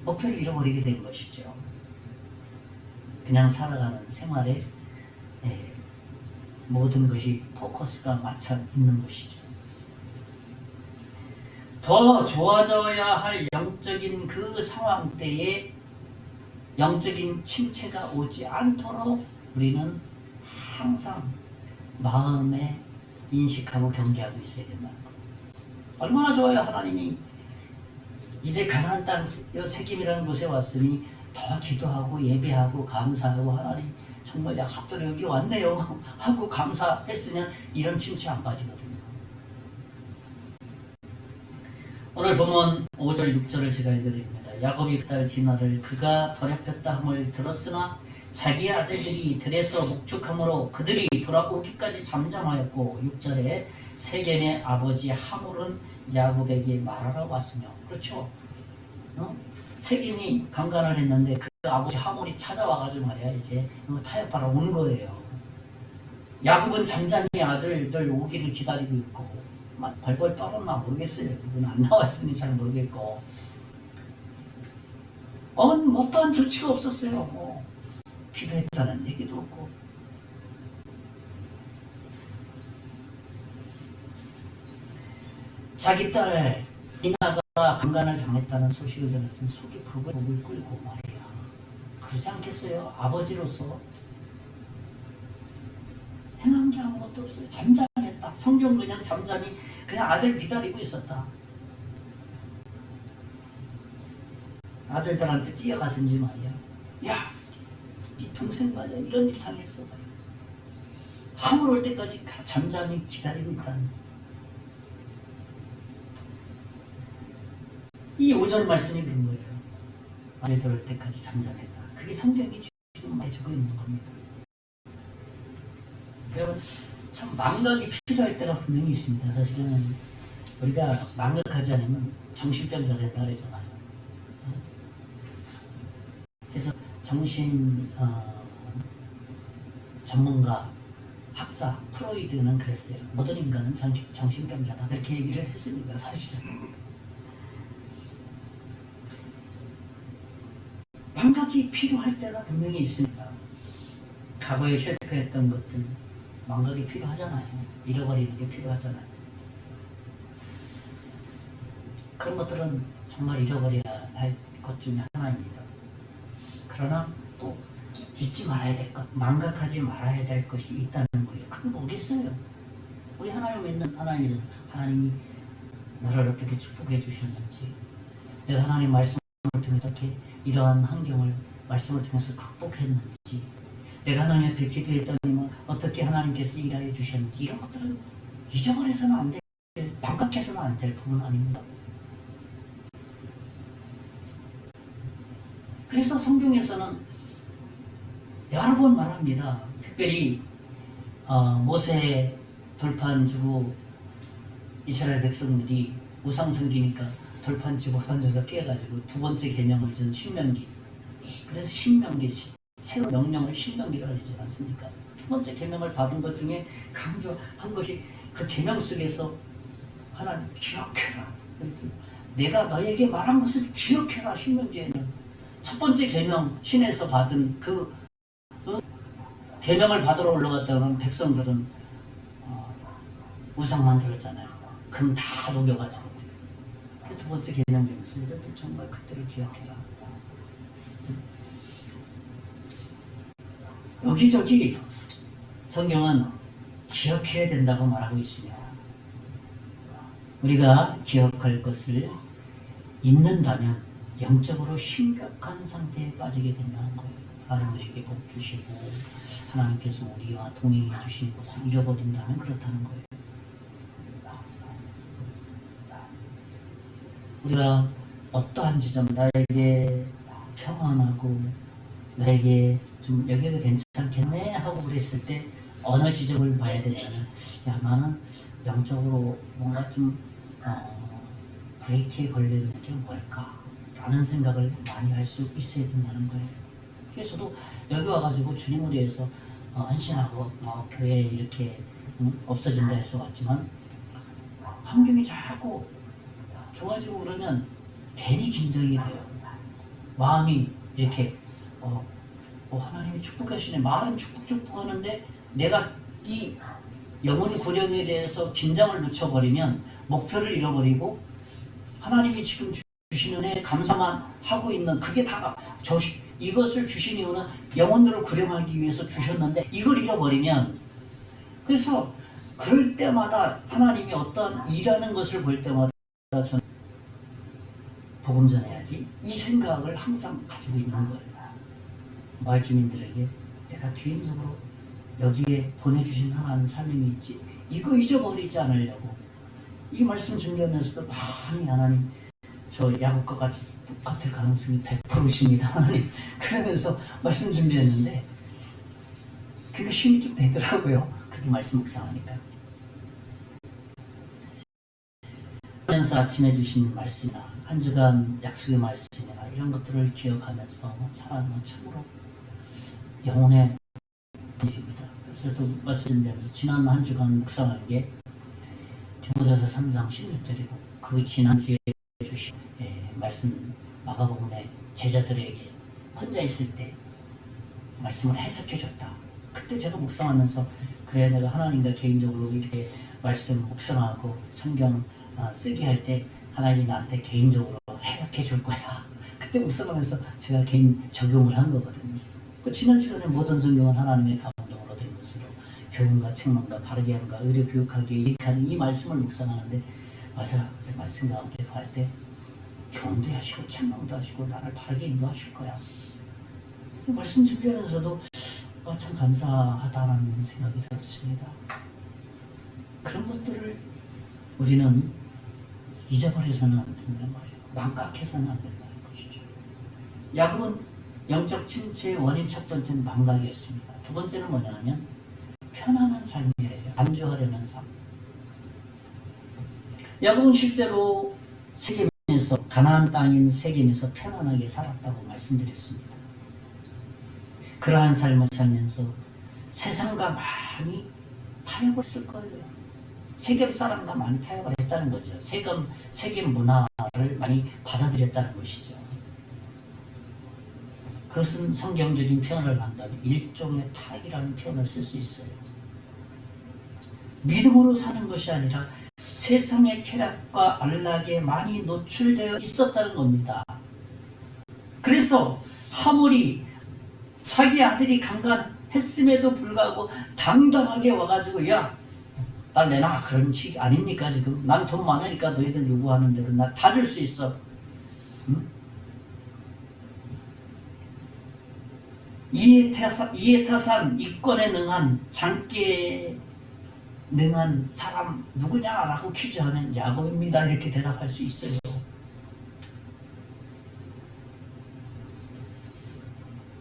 A: 목표를 잃어버리게 된 것이죠. 그냥 살아가는 생활에 모든 것이 포커스가 맞춰 있는 것이죠. 더 좋아져야 할 영적인 그 상황 때에 영적인 침체가 오지 않도록 우리는 항상 마음에 인식하고 경계하고 있어야 된다는 거예요. 얼마나 좋아요. 하나님이 이제 가나안 땅 세겜이라는 곳에 왔으니 더 기도하고 예배하고 감사하고 하나님 정말 약속대로 여기 왔네요 하고 감사했으면 이런 침체 안 빠지거든요. 오늘 본문 5절 6절을 제가 읽어드립니다. 야곱이 그달 디나를 그가 더럽혔다 함을 들었으나 자기의 아들들이 들에서 목축함으로 그들이 돌아오기까지 잠잠하였고 6절에 세겜의 아버지 하물은 야곱에게 말하러 왔으며 그렇죠. 세겜이 강간을 했는데 그 아버지 하물이 찾아와가지고 말이야 이제 타협하러 온 거예요. 야곱은 잠잠히 아들들 오기를 기다리고 있고 막 벌벌 떨었나 모르겠어요. 그건 안 나와 있으니 잘 모르겠고 어떠한 조치가 없었어요. 기도했다는 얘기도 없고 자기 딸 디나가 강간을 당했다는 소식을 들었으면 속이 부글부글 끓고 말이야. 그러지 않겠어요? 아버지로서 행한 게 아무것도 없어요. 잠잠했다. 성경 그냥 잠잠히 그냥 아들 기다리고 있었다. 아들들한테 뛰어가든지 말이야. 야, 네 동생 맞아. 이런 일 당했어. 하물 올 때까지 잠잠히 기다리고 있다는 이 5절 말씀이 그런 거예요. 아들들 올 때까지 잠잠했다. 그게 성경이 지금 해주고 있는 겁니다. 여러분 참 망각이 필요할 때가 분명히 있습니다. 사실은 우리가 망각하지 않으면 정신병자 된다 그러잖아요. 그래서 정신 전문가, 학자 프로이드는 그랬어요. 모든 인간은 정신병자다. 그렇게 얘기를 했습니다. 사실은. 망각이 필요할 때가 분명히 있습니다. 과거에 실패했던 것들 망각이 필요하잖아요. 잃어버리는 게 필요하잖아요. 그런 것들은 정말 잃어버려야 할 것 중에 하나입니다. 그러나 또 잊지 말아야 될 것, 망각하지 말아야 될 것이 있다는 거예요. 그게 뭐겠어요? 우리 하나님을 믿는 하나님이잖아요. 하나님이 나를 어떻게 축복해 주셨는지, 내가 하나님 말씀을 통해 어떻게 이러한 환경을 말씀을 통해서 극복했는지, 내가 하나님 앞에 기도했더니 어떻게 하나님께서 일하여 주셨는지, 이런 것들은 잊어버려서는 안 될, 망각해서는 안 될 부분 아닙니다. 그래서 성경에서는 여러 번 말합니다. 특별히 모세 돌판 주고 이스라엘 백성들이 우상 섬기니까 돌판 집어 던져서 피해가지고 두 번째 계명을 준 신명기. 그래서 신명기, 새로 명령을 신명기라고 하지 않습니까? 두 번째 계명을 받은 것 중에 강조한 것이 그 계명 속에서 하나님 기억해라. 내가 너에게 말한 것을 기억해라. 신명기에는 첫 번째 계명 신에서 받은 그 계명을 받으러 올라갔다는 백성들은 우상 만들었잖아요. 금 다 녹여가지고. 그 두 번째 계명 중에서 너희들 정말 그때를 기억해라. 여기저기 성경은 기억해야 된다고 말하고 있습니다. 우리가 기억할 것을 잊는다면 영적으로 심각한 상태에 빠지게 된다는 거예요. 하나님 우리에게 복 주시고 하나님께서 우리와 동행해 주신 것을 잃어버린다면 그렇다는 거예요. 우리가 어떠한 지점, 나에게 평안하고 나에게 좀 여기가 괜찮겠네 하고 그랬을 때 어느 지점을 봐야 되냐면, 야, 나는 영적으로 뭔가 좀 브레이크에 걸리는 게 뭘까? 라는 생각을 많이 할 수 있어야 된다는 거예요. 그래서 저도 여기 와가지고 주님을 위해서 헌신하고 교회에 이렇게 없어진다 해서 왔지만, 환경이 자꾸 좋아지고 그러면 괜히 긴장이 돼요. 마음이 이렇게 하나님이 축복하시네. 말은 축복 하는데 내가 이 영혼 고령에 대해서 긴장을 늦춰버리면 목표를 잃어버리고, 하나님이 지금 주시는 은혜에 감사만 하고 있는, 그게 다 이것을 주신 이유는 영혼들을 구령하기 위해서 주셨는데 이걸 잃어버리면, 그래서 그럴 때마다 하나님이 어떤 일하는 것을 볼 때마다 저는 복음 전해야지 이 생각을 항상 가지고 있는 거예요. 마을 주민들에게 내가 개인적으로 여기에 보내주신 하나님 사명이 있지, 이거 잊어버리지 않으려고 이 말씀 준비하면서도 많이 하나님 저 야곱과 같이 똑같을 가능성이 100%입니다 하나님, 그러면서 말씀 준비했는데 그게 힘이 좀 되더라고요. 그렇게 말씀 묵상하니까. 그러면서 아침에 주신 말씀이나 한 주간 약속의 말씀이나 이런 것들을 기억하면서 살아가는 참으로 영혼의 일입니다. 그래서 또 말씀 준비하면서 지난 한 주간 묵상한 게 디모데후서 3장 16절이고, 그 지난주에 주신 말씀 마가복음의 제자들에게 혼자 있을 때 말씀을 해석해줬다. 그때 제가 묵상하면서 그래, 내가 하나님과 개인적으로 이렇게 말씀 묵상하고 성경 쓰게 할 때 하나님이 나한테 개인적으로 해석해 줄 거야. 그때 묵상하면서 제가 개인 적용을 한 거거든요. 그 지난 시간에 모든 성경은 하나님의 감동으로 된 것으로 교훈과 책망과 바르게 함과 의를 교육하게 이익하는 이 말씀을 묵상하는데, 맞아, 그 말씀 가운데 갈 때 교훈도 하시고 책망도 하시고 나를 바르게 인도하실 거야. 말씀 준비하면서도 참 감사하다라는 생각이 들었습니다. 그런 것들을 우리는 잊어버려서는 안 된다는 거예요. 망각해서는 안 된다는 것이죠. 야곱은 영적 침체의 원인 첫 번째는 망각이었습니다. 두 번째는 뭐냐면 편안한 삶이에요. 안주하려는 삶. 야곱은 실제로 세겜에서, 가나안 땅인 세겜에서 편안하게 살았다고 말씀드렸습니다. 그러한 삶을 살면서 세상과 많이 타협을 했을 거예요. 세겜 사람과 많이 타협을 했다는 거죠. 세겜 문화를 많이 받아들였다는 것이죠. 그것은 성경적인 표현을 한다면 일종의 타락이라는 표현을 쓸 수 있어요. 믿음으로 사는 것이 아니라 세상의 쾌락과 안락에 많이 노출되어 있었다는 겁니다. 그래서 하물이 자기 아들이 강간했음에도 불구하고 당당하게 와가지고 야, 딸 내놔, 그런 식 아닙니까? 지금 난 돈 많으니까 너희들 요구하는 대로 나 다 줄 수 있어. 응? 이해타산 이권에 능한 장기에 능한 사람 누구냐라고 퀴즈하면 야곱입니다 이렇게 대답할 수 있어요.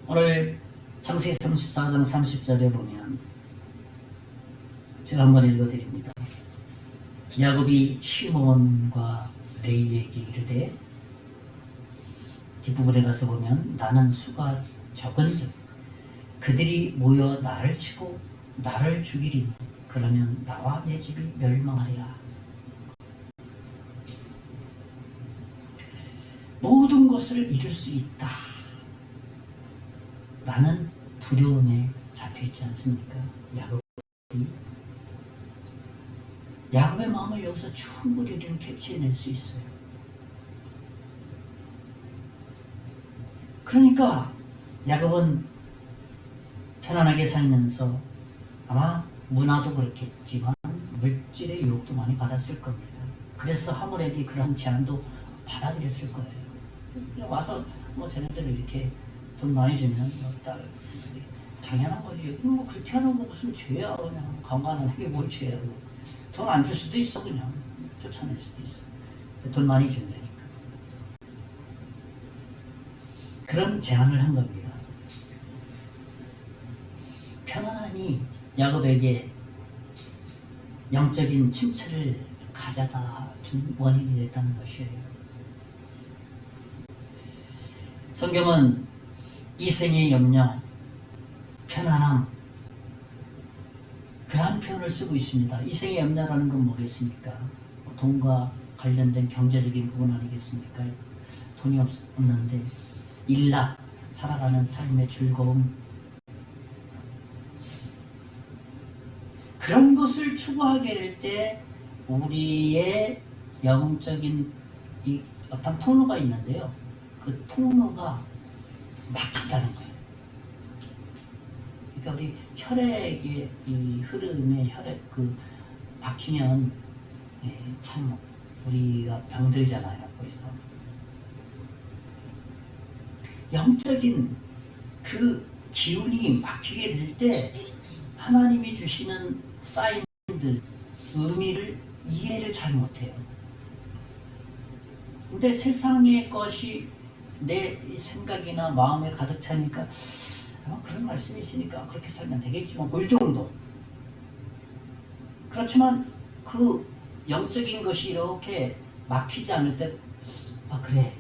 A: 오늘 창세기 34장 30절에 보면 제가 한번 읽어드립니다. 야곱이 시몬과 레이에게 이르되, 뒷부분에 가서 보면 나는 수가 적은즉 그들이 모여 나를 치고 나를 죽이리니 그러면 나와 내 집이 멸망하리라. 모든 것을 이룰 수 있다 라는 두려움에 잡혀있지 않습니까? 야곱의 마음을 여기서 충분히 우리는 캐치해낼 수 있어요. 그러니까 야곱은 편안하게 살면서 아마 문화도 그렇겠지만 물질의 유혹도 많이 받았을 겁니다. 그래서 하물에게 그런 제안도 받아들였을 거예요. 와서 뭐 쟤네들 이렇게 돈 많이 주면 딸 당연한 거지. 뭐 그렇게 하는 거 무슨 죄야. 그냥 강간하는 게 뭘 죄야. 돈 안 줄 수도 있어. 그냥 쫓아낼 수도 있어. 돈 많이 준다니까. 그런 제안을 한 겁니다. 편안함이 야곱에게 영적인 침체를 가져다 준 원인이 됐다는 것이에요. 성경은 이생의 염려, 편안함, 그러한 표현을 쓰고 있습니다. 이생의 염려라는 건 뭐겠습니까? 돈과 관련된 경제적인 부분 아니겠습니까? 돈이 없는데 일락, 살아가는 삶의 즐거움, 그런 것을 추구하게 될 때 우리의 영적인 이 어떤 통로가 있는데요. 그 통로가 막힌다는 거예요. 그러니까 우리 혈액의 이 흐름에 혈액 막히면 참 우리가 병들잖아요. 거기서 영적인 그 기운이 막히게 될 때 하나님이 주시는 사인들, 의미를 이해를 잘 못해요. 근데 세상의 것이 내 생각이나 마음에 가득 차니까 그런 말씀이 있으니까 그렇게 살면 되겠지만 그 정도. 그렇지만 그 영적인 것이 이렇게 막히지 않을 때 그래,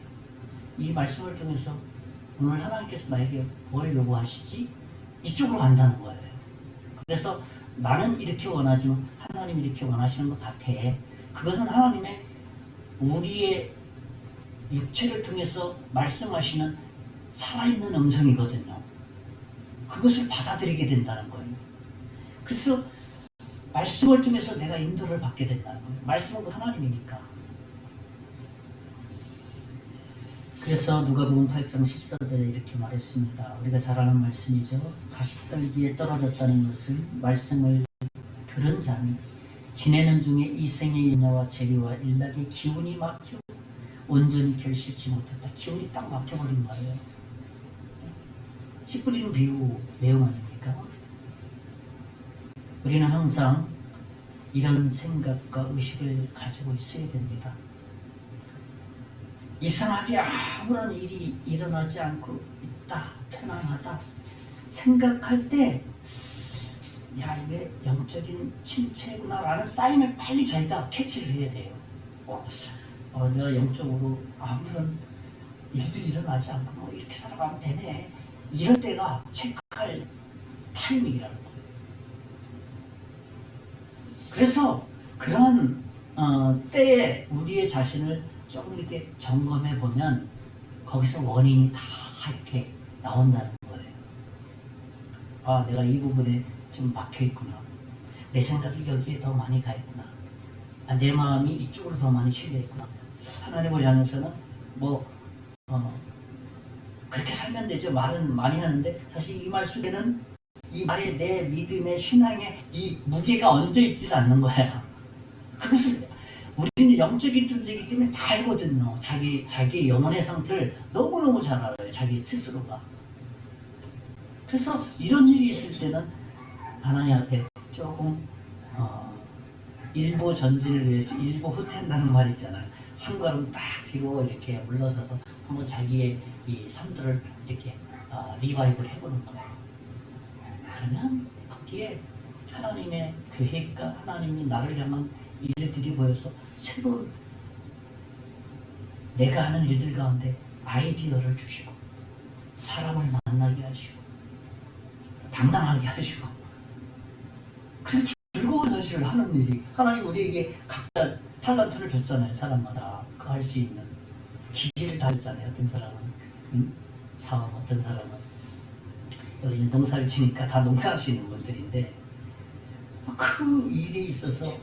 A: 이 말씀을 통해서 오늘 하나님께서 나에게 뭘 요구하시지? 이쪽으로 간다는 거예요. 그래서 나는 이렇게 원하지만 하나님이 이렇게 원하시는 것 같아. 그것은 하나님의 우리의 육체를 통해서 말씀하시는 살아있는 음성이거든요. 그것을 받아들이게 된다는 거예요. 그래서 말씀을 통해서 내가 인도를 받게 된다는 거예요. 말씀은 하나님이니까. 그래서 누가복음 8장 14절에 이렇게 말했습니다. 우리가 잘 아는 말씀이죠. 가시떨기에 떨어졌다는 것은 말씀을 들은 자는 지내는 중에 이생의 염려와 재리와 일락의 기운이 막혀 온전히 결실치 못했다. 기운이 딱 막혀버린 거예요. 씨 뿌리는 비유 내용 아닙니까? 우리는 항상 이런 생각과 의식을 가지고 있어야 됩니다. 이상하게 아무런 일이 일어나지 않고 있다, 편안하다 생각할 때 이게 영적인 침체구나 라는 사인을 빨리 저희가 캐치를 해야 돼요. 내가 영적으로 아무런 일도 일어나지 않고 이렇게 살아가면 되네. 이럴 때가 체크 할 타이밍이라는 거예요. 그래서 그런 때에 우리의 자신을 조금 이렇게 점검해 보면 거기서 원인이 다 이렇게 나온다는 거예요. 아, 내가 이 부분에 좀 막혀 있구나. 내 생각이 여기에 더 많이 가 있구나. 아, 내 마음이 이쪽으로 더 많이 실려 있구나. 하나님을 향해서는 그렇게 살면 되죠. 말은 많이 하는데 사실 이 말 속에는 이 말에 내 믿음의 신앙에 이 무게가 얹어 있질 않는 거야. 그것을 우리는 영적인 존재이기 때문에 다 알거든요. 자기 영혼의 상태를 너무너무 잘 알아요. 자기 스스로가. 그래서 이런 일이 있을 때는 하나님 앞에 조금 일보 전진을 위해서 일보 후퇴한다는 말 있잖아요. 한 걸음 딱 뒤로 이렇게 물러서서 한번 자기의 이 삶들을 이렇게 리바이브를 해보는 거예요. 그러면 거기에 하나님의 계획과 하나님이 나를 향한 일들이 보여서 새로운 내가 하는 일들 가운데 아이디어를 주시고 사람을 만나게 하시고 당당하게 하시고 그렇게 즐거운 사실을 하는 일이 하나님 우리에게 각자 탤런트를 줬잖아요. 사람마다 그 할 수 있는 기질을 다 줬잖아요. 어떤 사람은 사업, 어떤 사람은 여기 농사를 지니까 다 농사할 수 있는 분들인데 그 일에 있어서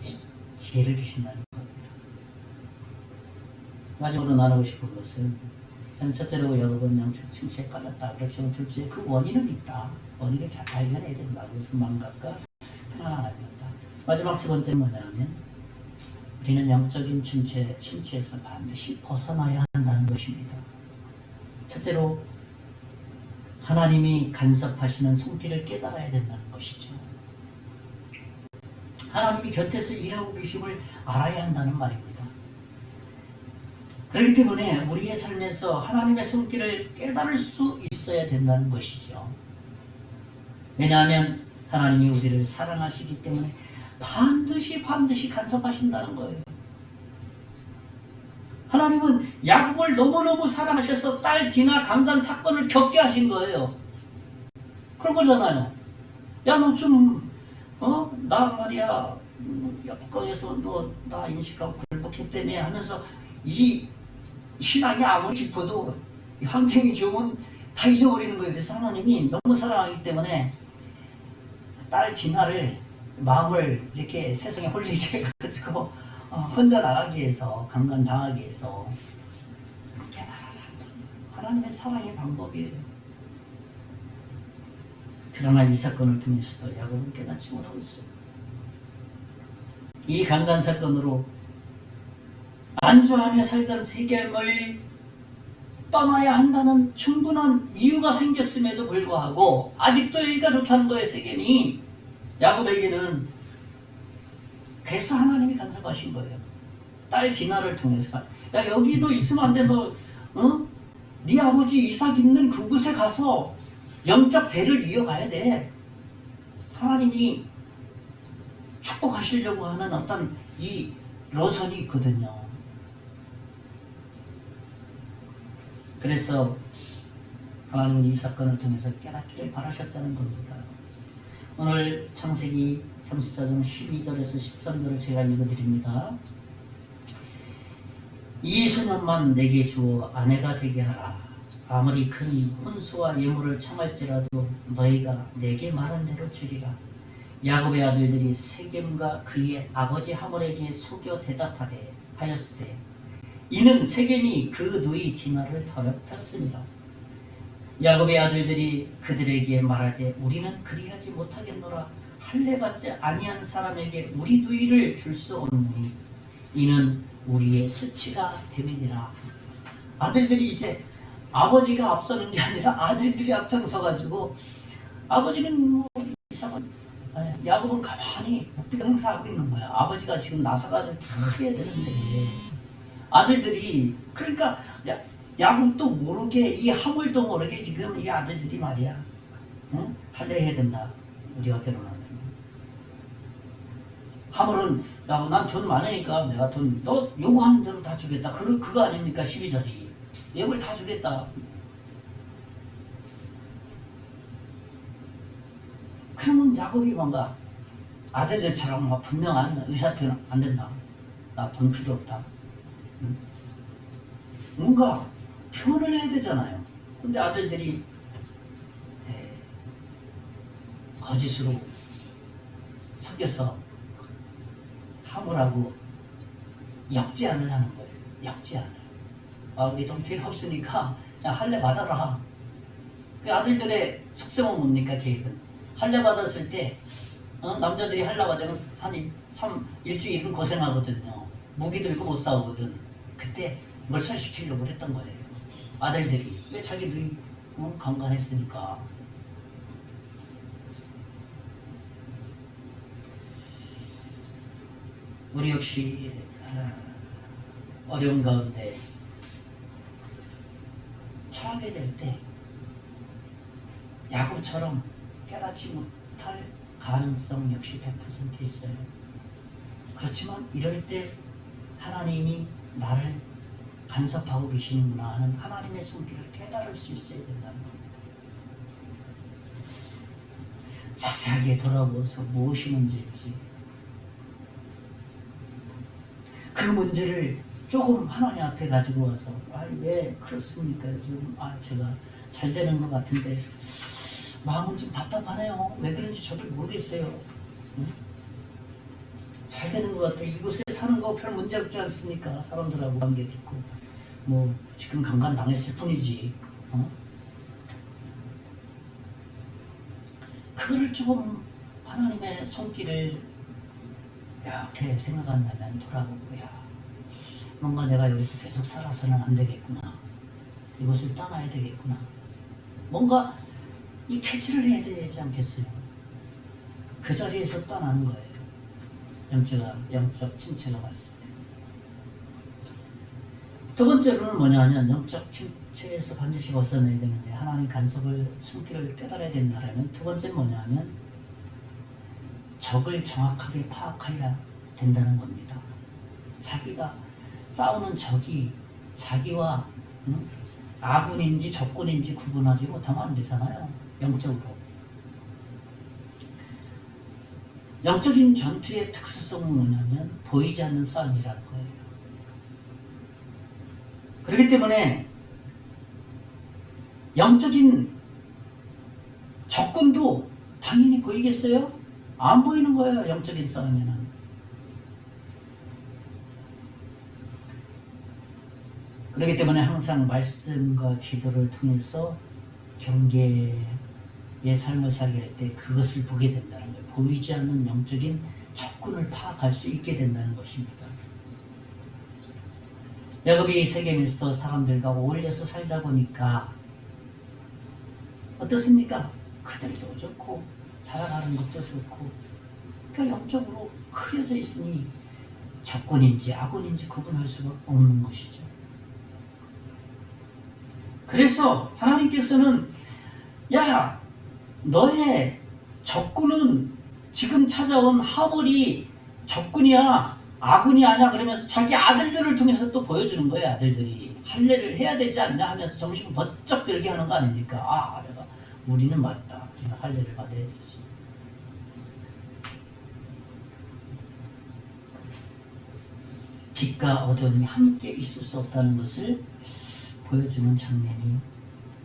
A: 지혜를 주신다는 겁니다. 마지막으로 나누고 싶은 것은 저는 첫째로 여러분 영적 침체에 깔렸다. 그렇지만 둘째 그 원인은 있다. 원인을 잘 발견해야 된다. 그것은 망각과 평안함이었다. 마지막 세 번째는 뭐냐면 우리는 영적인 침체에서 반드시 벗어나야 한다는 것입니다. 첫째로 하나님이 간섭하시는 손길을 깨달아야 된다는 것이죠. 하나님이 곁에서 일하고 계심을 알아야 한다는 말입니다. 그렇기 때문에 우리의 삶에서 하나님의 손길을 깨달을 수 있어야 된다는 것이죠. 왜냐하면 하나님이 우리를 사랑하시기 때문에 반드시 간섭하신다는 거예요. 하나님은 야곱을 너무너무 사랑하셔서 딸 디나 강간 사건을 겪게 하신 거예요. 그런 거잖아요. 야, 너 좀 나 말이야 옆거에서 너 나 인식하고 굴복했다며 하면서 이 신앙이 아무리 깊어도 환경이 좋으면 다 잊어버리는 거예요. 그래서 하나님이 너무 사랑하기 때문에 딸 디나를 마음을 이렇게 세상에 홀리게 해가지고 혼자 나가기 위해서 강간당하기 위해서 깨달아라. 하나님의 사랑의 방법이에요. 그러나 이 사건을 통해서도 야곱은 깨닫지 못하고 있어요. 이 강간 사건으로 안주하며 살던 세겜을 떠나야 한다는 충분한 이유가 생겼음에도 불구하고 아직도 여기가 좋게 하는 거예요. 세겜이 야곱에게는. 그래서 하나님이 간섭하신 거예요. 딸 디나를 통해서. 야, 여기도 있으면 안 돼. 너 네 아버지 이삭 있는 그곳에 가서 영적 대를 이어가야 돼. 하나님이 축복하시려고 하는 어떤 이 로선이 있거든요. 그래서 하나님은 이 사건을 통해서 깨닫기를 바라셨다는 겁니다. 오늘 창세기 34장 12절에서 13절을 제가 읽어드립니다. 이 소년만 내게 주어 아내가 되게 하라. 아무리 큰 혼수와 예물을 청할지라도 너희가 내게 말한 대로 주리라. 야곱의 아들들이 세겜과 그의 아버지 하몰에게 속여 대답하되 하였으되 이는 세겜이 그 누이 디나를 더럽혔습니다. 야곱의 아들들이 그들에게 말하되 우리는 그리하지 못하겠노라. 할례받지 아니한 사람에게 우리 누이를 줄 수 없느니 이는 우리의 수치가 됨이니라. 아들들이 이제 아버지가 앞서는 게 아니라 아들들이 앞장서가지고 아버지는 뭐 이상한 야곱은 가만히 묵비를 행사하고 있는 거야. 아버지가 지금 나서가지고 다 해야 되는데 아들들이 그러니까 야곱도 모르게 이 하물도 모르게 지금 이 아들들이 말이야 할례해야 된다. 우리가 결혼하면 하물은 야, 난 돈 많으니까 내가 돈 너 요구하는 대로 다 주겠다. 그거 아닙니까? 12절이 예물 다 주겠다. 그러면 야곱이 뭔가 아들들처럼 막 분명한 의사표현 안 된다. 나 돈 필요 없다. 응? 뭔가 표현을 해야 되잖아요. 근데 아들들이 거짓으로 속여서 함을하고 역제안을 하는 거예요. 역제안을. 우리 돈 필요 없으니까 그냥 할례 받아라. 그 아들들의 속셈은 뭡니까? 계획은 할례 받았을 때 남자들이 할례 받으면 한 일주일은 고생하거든요. 무기 들고 못 싸우거든. 그때 몰살시키려고 했던 거예요. 아들들이. 왜 자기들이 강간했으니까. 우리 역시 어려운 가운데 처하게 될 때 야곱처럼 깨닫지 못할 가능성 역시 100% 있어요. 그렇지만 이럴 때 하나님이 나를 간섭하고 계시는구나 하는 하나님의 손길을 깨달을 수 있어야 된다는 겁니다. 자세하게 돌아보아서 무엇이 문제인지 그 문제를 조금 하나님 앞에 가지고 와서 왜 그렇습니까? 요즘 제가 잘 되는 것 같은데 마음은 좀 답답하네요. 왜 그런지 저도 모르겠어요. 응? 잘 되는 것 같아요. 이곳에 사는 거 별 문제 없지 않습니까? 사람들하고 관계 있고 뭐 지금 강간 당했을 뿐이지. 그거를 좀 하나님의 손길을 이렇게 생각한다면 돌아보고 뭔가 내가 여기서 계속 살아서는 안 되겠구나. 이곳을 떠나야 되겠구나. 뭔가 이 캐치를 해야 되지 않겠어요? 그 자리에서 떠나는 거예요. 영적 침체가 왔을 때. 두 번째로는 뭐냐면 영적 침체에서 반드시 벗어나야 되는데 하나님 간섭을 손길을 깨달아야 된다라면 두 번째는 뭐냐면 적을 정확하게 파악해야 된다는 겁니다. 자기가 싸우는 적이 자기와 아군인지 적군인지 구분하지 못하면 안 되잖아요. 영적으로. 영적인 전투의 특수성은 뭐냐면 보이지 않는 싸움이라는 거예요. 그렇기 때문에 영적인 적군도 당연히 보이겠어요? 안 보이는 거예요. 영적인 싸움에는. 그렇기 때문에 항상 말씀과 기도를 통해서 경계의 삶을 살게 할 때 그것을 보게 된다는 거예요. 보이지 않는 영적인 적군을 파악할 수 있게 된다는 것입니다. 야곱이 세겜에서 사람들과 어울려서 살다 보니까 어떻습니까? 그들도 좋고 살아가는 것도 좋고 그 영적으로 흐려져 있으니 적군인지 아군인지 구분할 수가 없는 것이죠. 그래서 하나님께서는 너의 적군은 지금 찾아온 하몰이 적군이야 아군이 아니야 그러면서 자기 아들들을 통해서 또 보여주는 거예요. 아들들이 할례를 해야 되지 않냐 하면서 정신 번쩍 들게 하는 거 아닙니까? 내가 우리는 맞다. 우리는 할례를 받아야 되지. 빛과 어둠이 함께 있을 수 없다는 것을 보여주는 장면이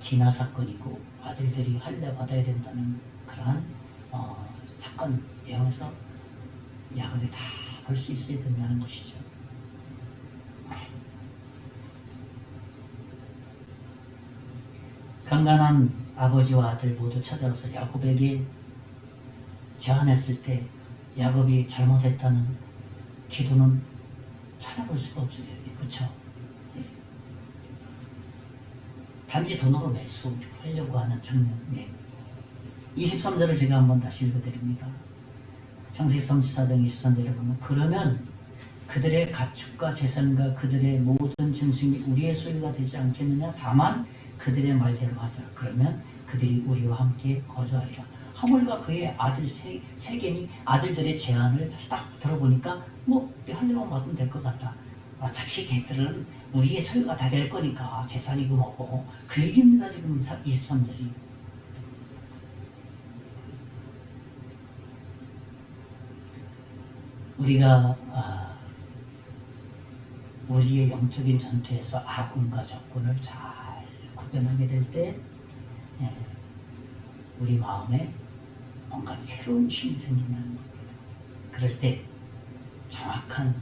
A: 디나 사건이고 아들들이 할례 받아야 된다는 그러한 사건 내용에서 야곱이 다 볼 수 있어야 된다는 것이죠. 강간한 아버지와 아들 모두 찾아와서 야곱에게 제안했을 때 야곱이 잘못했다는 기도는 찾아볼 수가 없어요. 그렇죠? 단지 돈으로 매수하려고 하는 장면. 23절을 제가 한번 다시 읽어드립니다. 창세기 34장 23절을 보면 그러면 그들의 가축과 재산과 그들의 모든 짐승이 우리의 소유가 되지 않겠느냐. 다만 그들의 말대로 하자. 그러면 그들이 우리와 함께 거주하리라. 하몰과 그의 아들 세겜이 아들들의 제안을 딱 들어보니까 할례만 받으면 될 것 같다. 어차피 걔들은 우리의 소유가 다 될 거니까 재산이고 뭐고 그 얘기입니다. 지금 23절이. 우리가 우리의 영적인 전투에서 아군과 적군을 잘 구별하게 될 때 우리 마음에 뭔가 새로운 힘이 생긴다는 겁니다. 그럴 때 정확한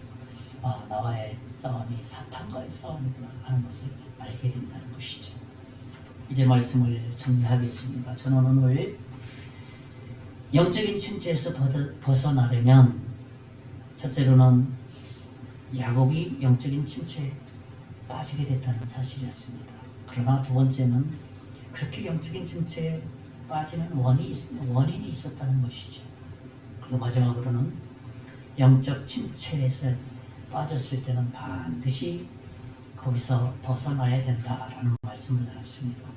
A: 나와의 싸움이 사탄과의 싸움이구나 하는 것을 알게 된다는 것이죠. 이제 말씀을 정리하겠습니다. 저는 오늘 영적인 침체에서 벗어나려면 첫째로는 야곱이 영적인 침체에 빠지게 됐다는 사실이었습니다. 그러나 두 번째는 그렇게 영적인 침체에 빠지는 원인이 있었다는 것이죠. 그리고 마지막으로는 영적 침체에서 빠졌을 때는 반드시 거기서 벗어나야 된다라는 말씀을 드렸습니다.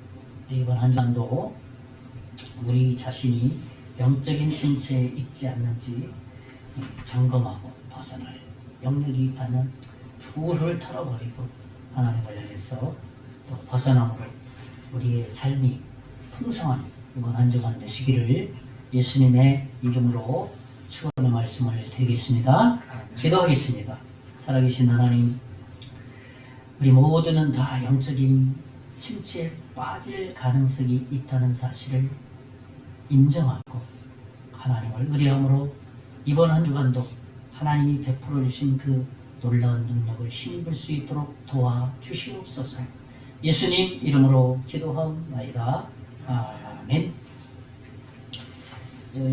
A: 이번 한 주간도 우리 자신이 영적인 침체에 있지 않는지 점검하고 벗어날 영역이 있다면 둘을 털어버리고 하나님을 향해서 또 벗어남으로 우리의 삶이 풍성한 이번 한 주간 되시기를 예수님의 이름으로 축원의 말씀을 드리겠습니다. 기도하겠습니다. 살아계신 하나님, 우리 모두는 다 영적인 침체에 빠질 가능성이 있다는 사실을 인정하고 하나님을 의뢰함으로 이번 한 주간도 하나님이 베풀어 주신 그 놀라운 능력을 힘입을 수 있도록 도와주시옵소서. 예수님 이름으로 기도하옵나이다. 아멘.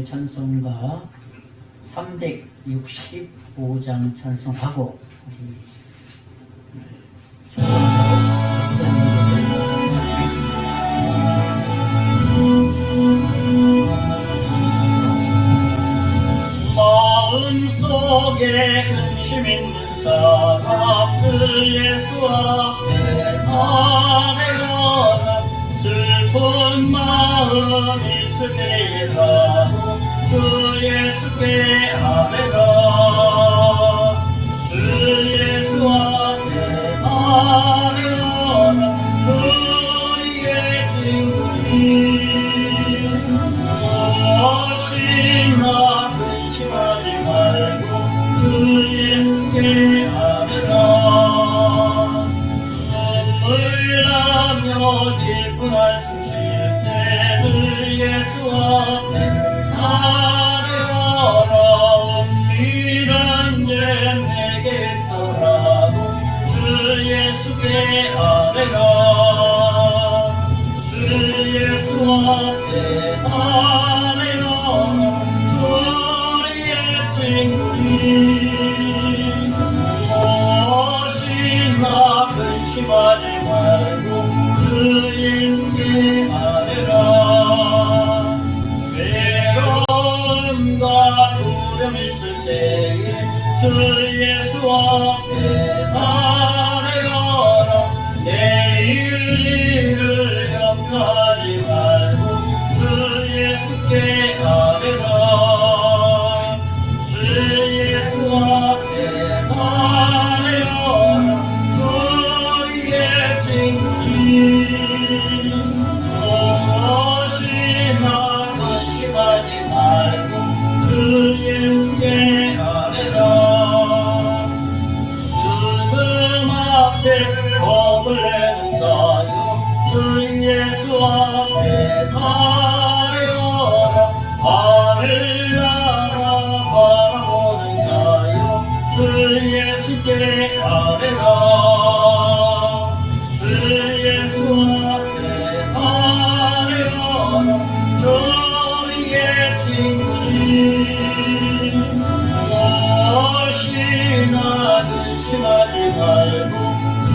A: 찬송가 365장 찬송하고 우리
C: 마음속에 근심 있는 사람들 예수 앞에 아뢰어라. 슬픈 마음 있을 때라도 주 예수께 아뢰라. 주 예수 앞에 아뢰어라. 주의 친구니 무엇이나 근심하지 말고 주 예수께 아뢰라. 눈물 나며 깊은 한숨 쉴 때 주 예수 앞에 아뢰어라. 은밀한 죄 내게 있더라도 주 예수께 아뢰라. 주 예수 앞에 아뢰어라. 주의 친구니 무엇이나 근심하지 말고 주 예수께 아뢰라. 외로움과 두려움 있을 때에 주 예수 앞에 아뢰어라. 내일 일을 염려하지 말고 주 예수께 아뢰라. 주 예수 앞에 아뢰어라. 주의 친구니 무엇이나 근심하지 말고 주 예수께 아뢰라. 죽음 앞에 겁을 내는 자여 주 예수 앞에 아뢰어라. 하늘 나라 바라보는 자여 주 예수께 아뢰라. 주 예수 앞에 아뢰어라. 주의 친구니 무엇이나 근심하지 말고 주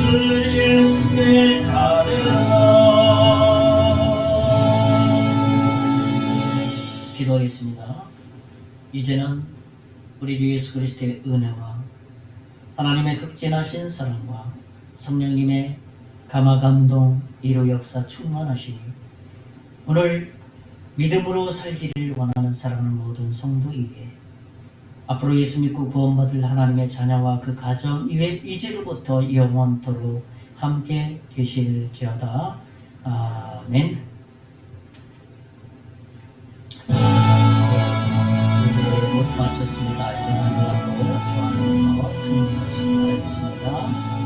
C: 예수께 아뢰라.
A: 기도하겠습니다. 이제는 우리 주 예수 그리스도의 은혜와 하나님의 극진하신 사랑과 성령님의 감화감동 이루 역사 충만하시니 오늘 믿음으로 살기를 원하는 사랑하는 모든 성도 위에 앞으로 예수 믿고 구원받을 하나님의 자녀와 그 가정 이외 이제로부터 영원토록 함께 계실지어다. 아멘. 예배 모두 마쳤습니다. 이번 한 주간도 승리했습니다.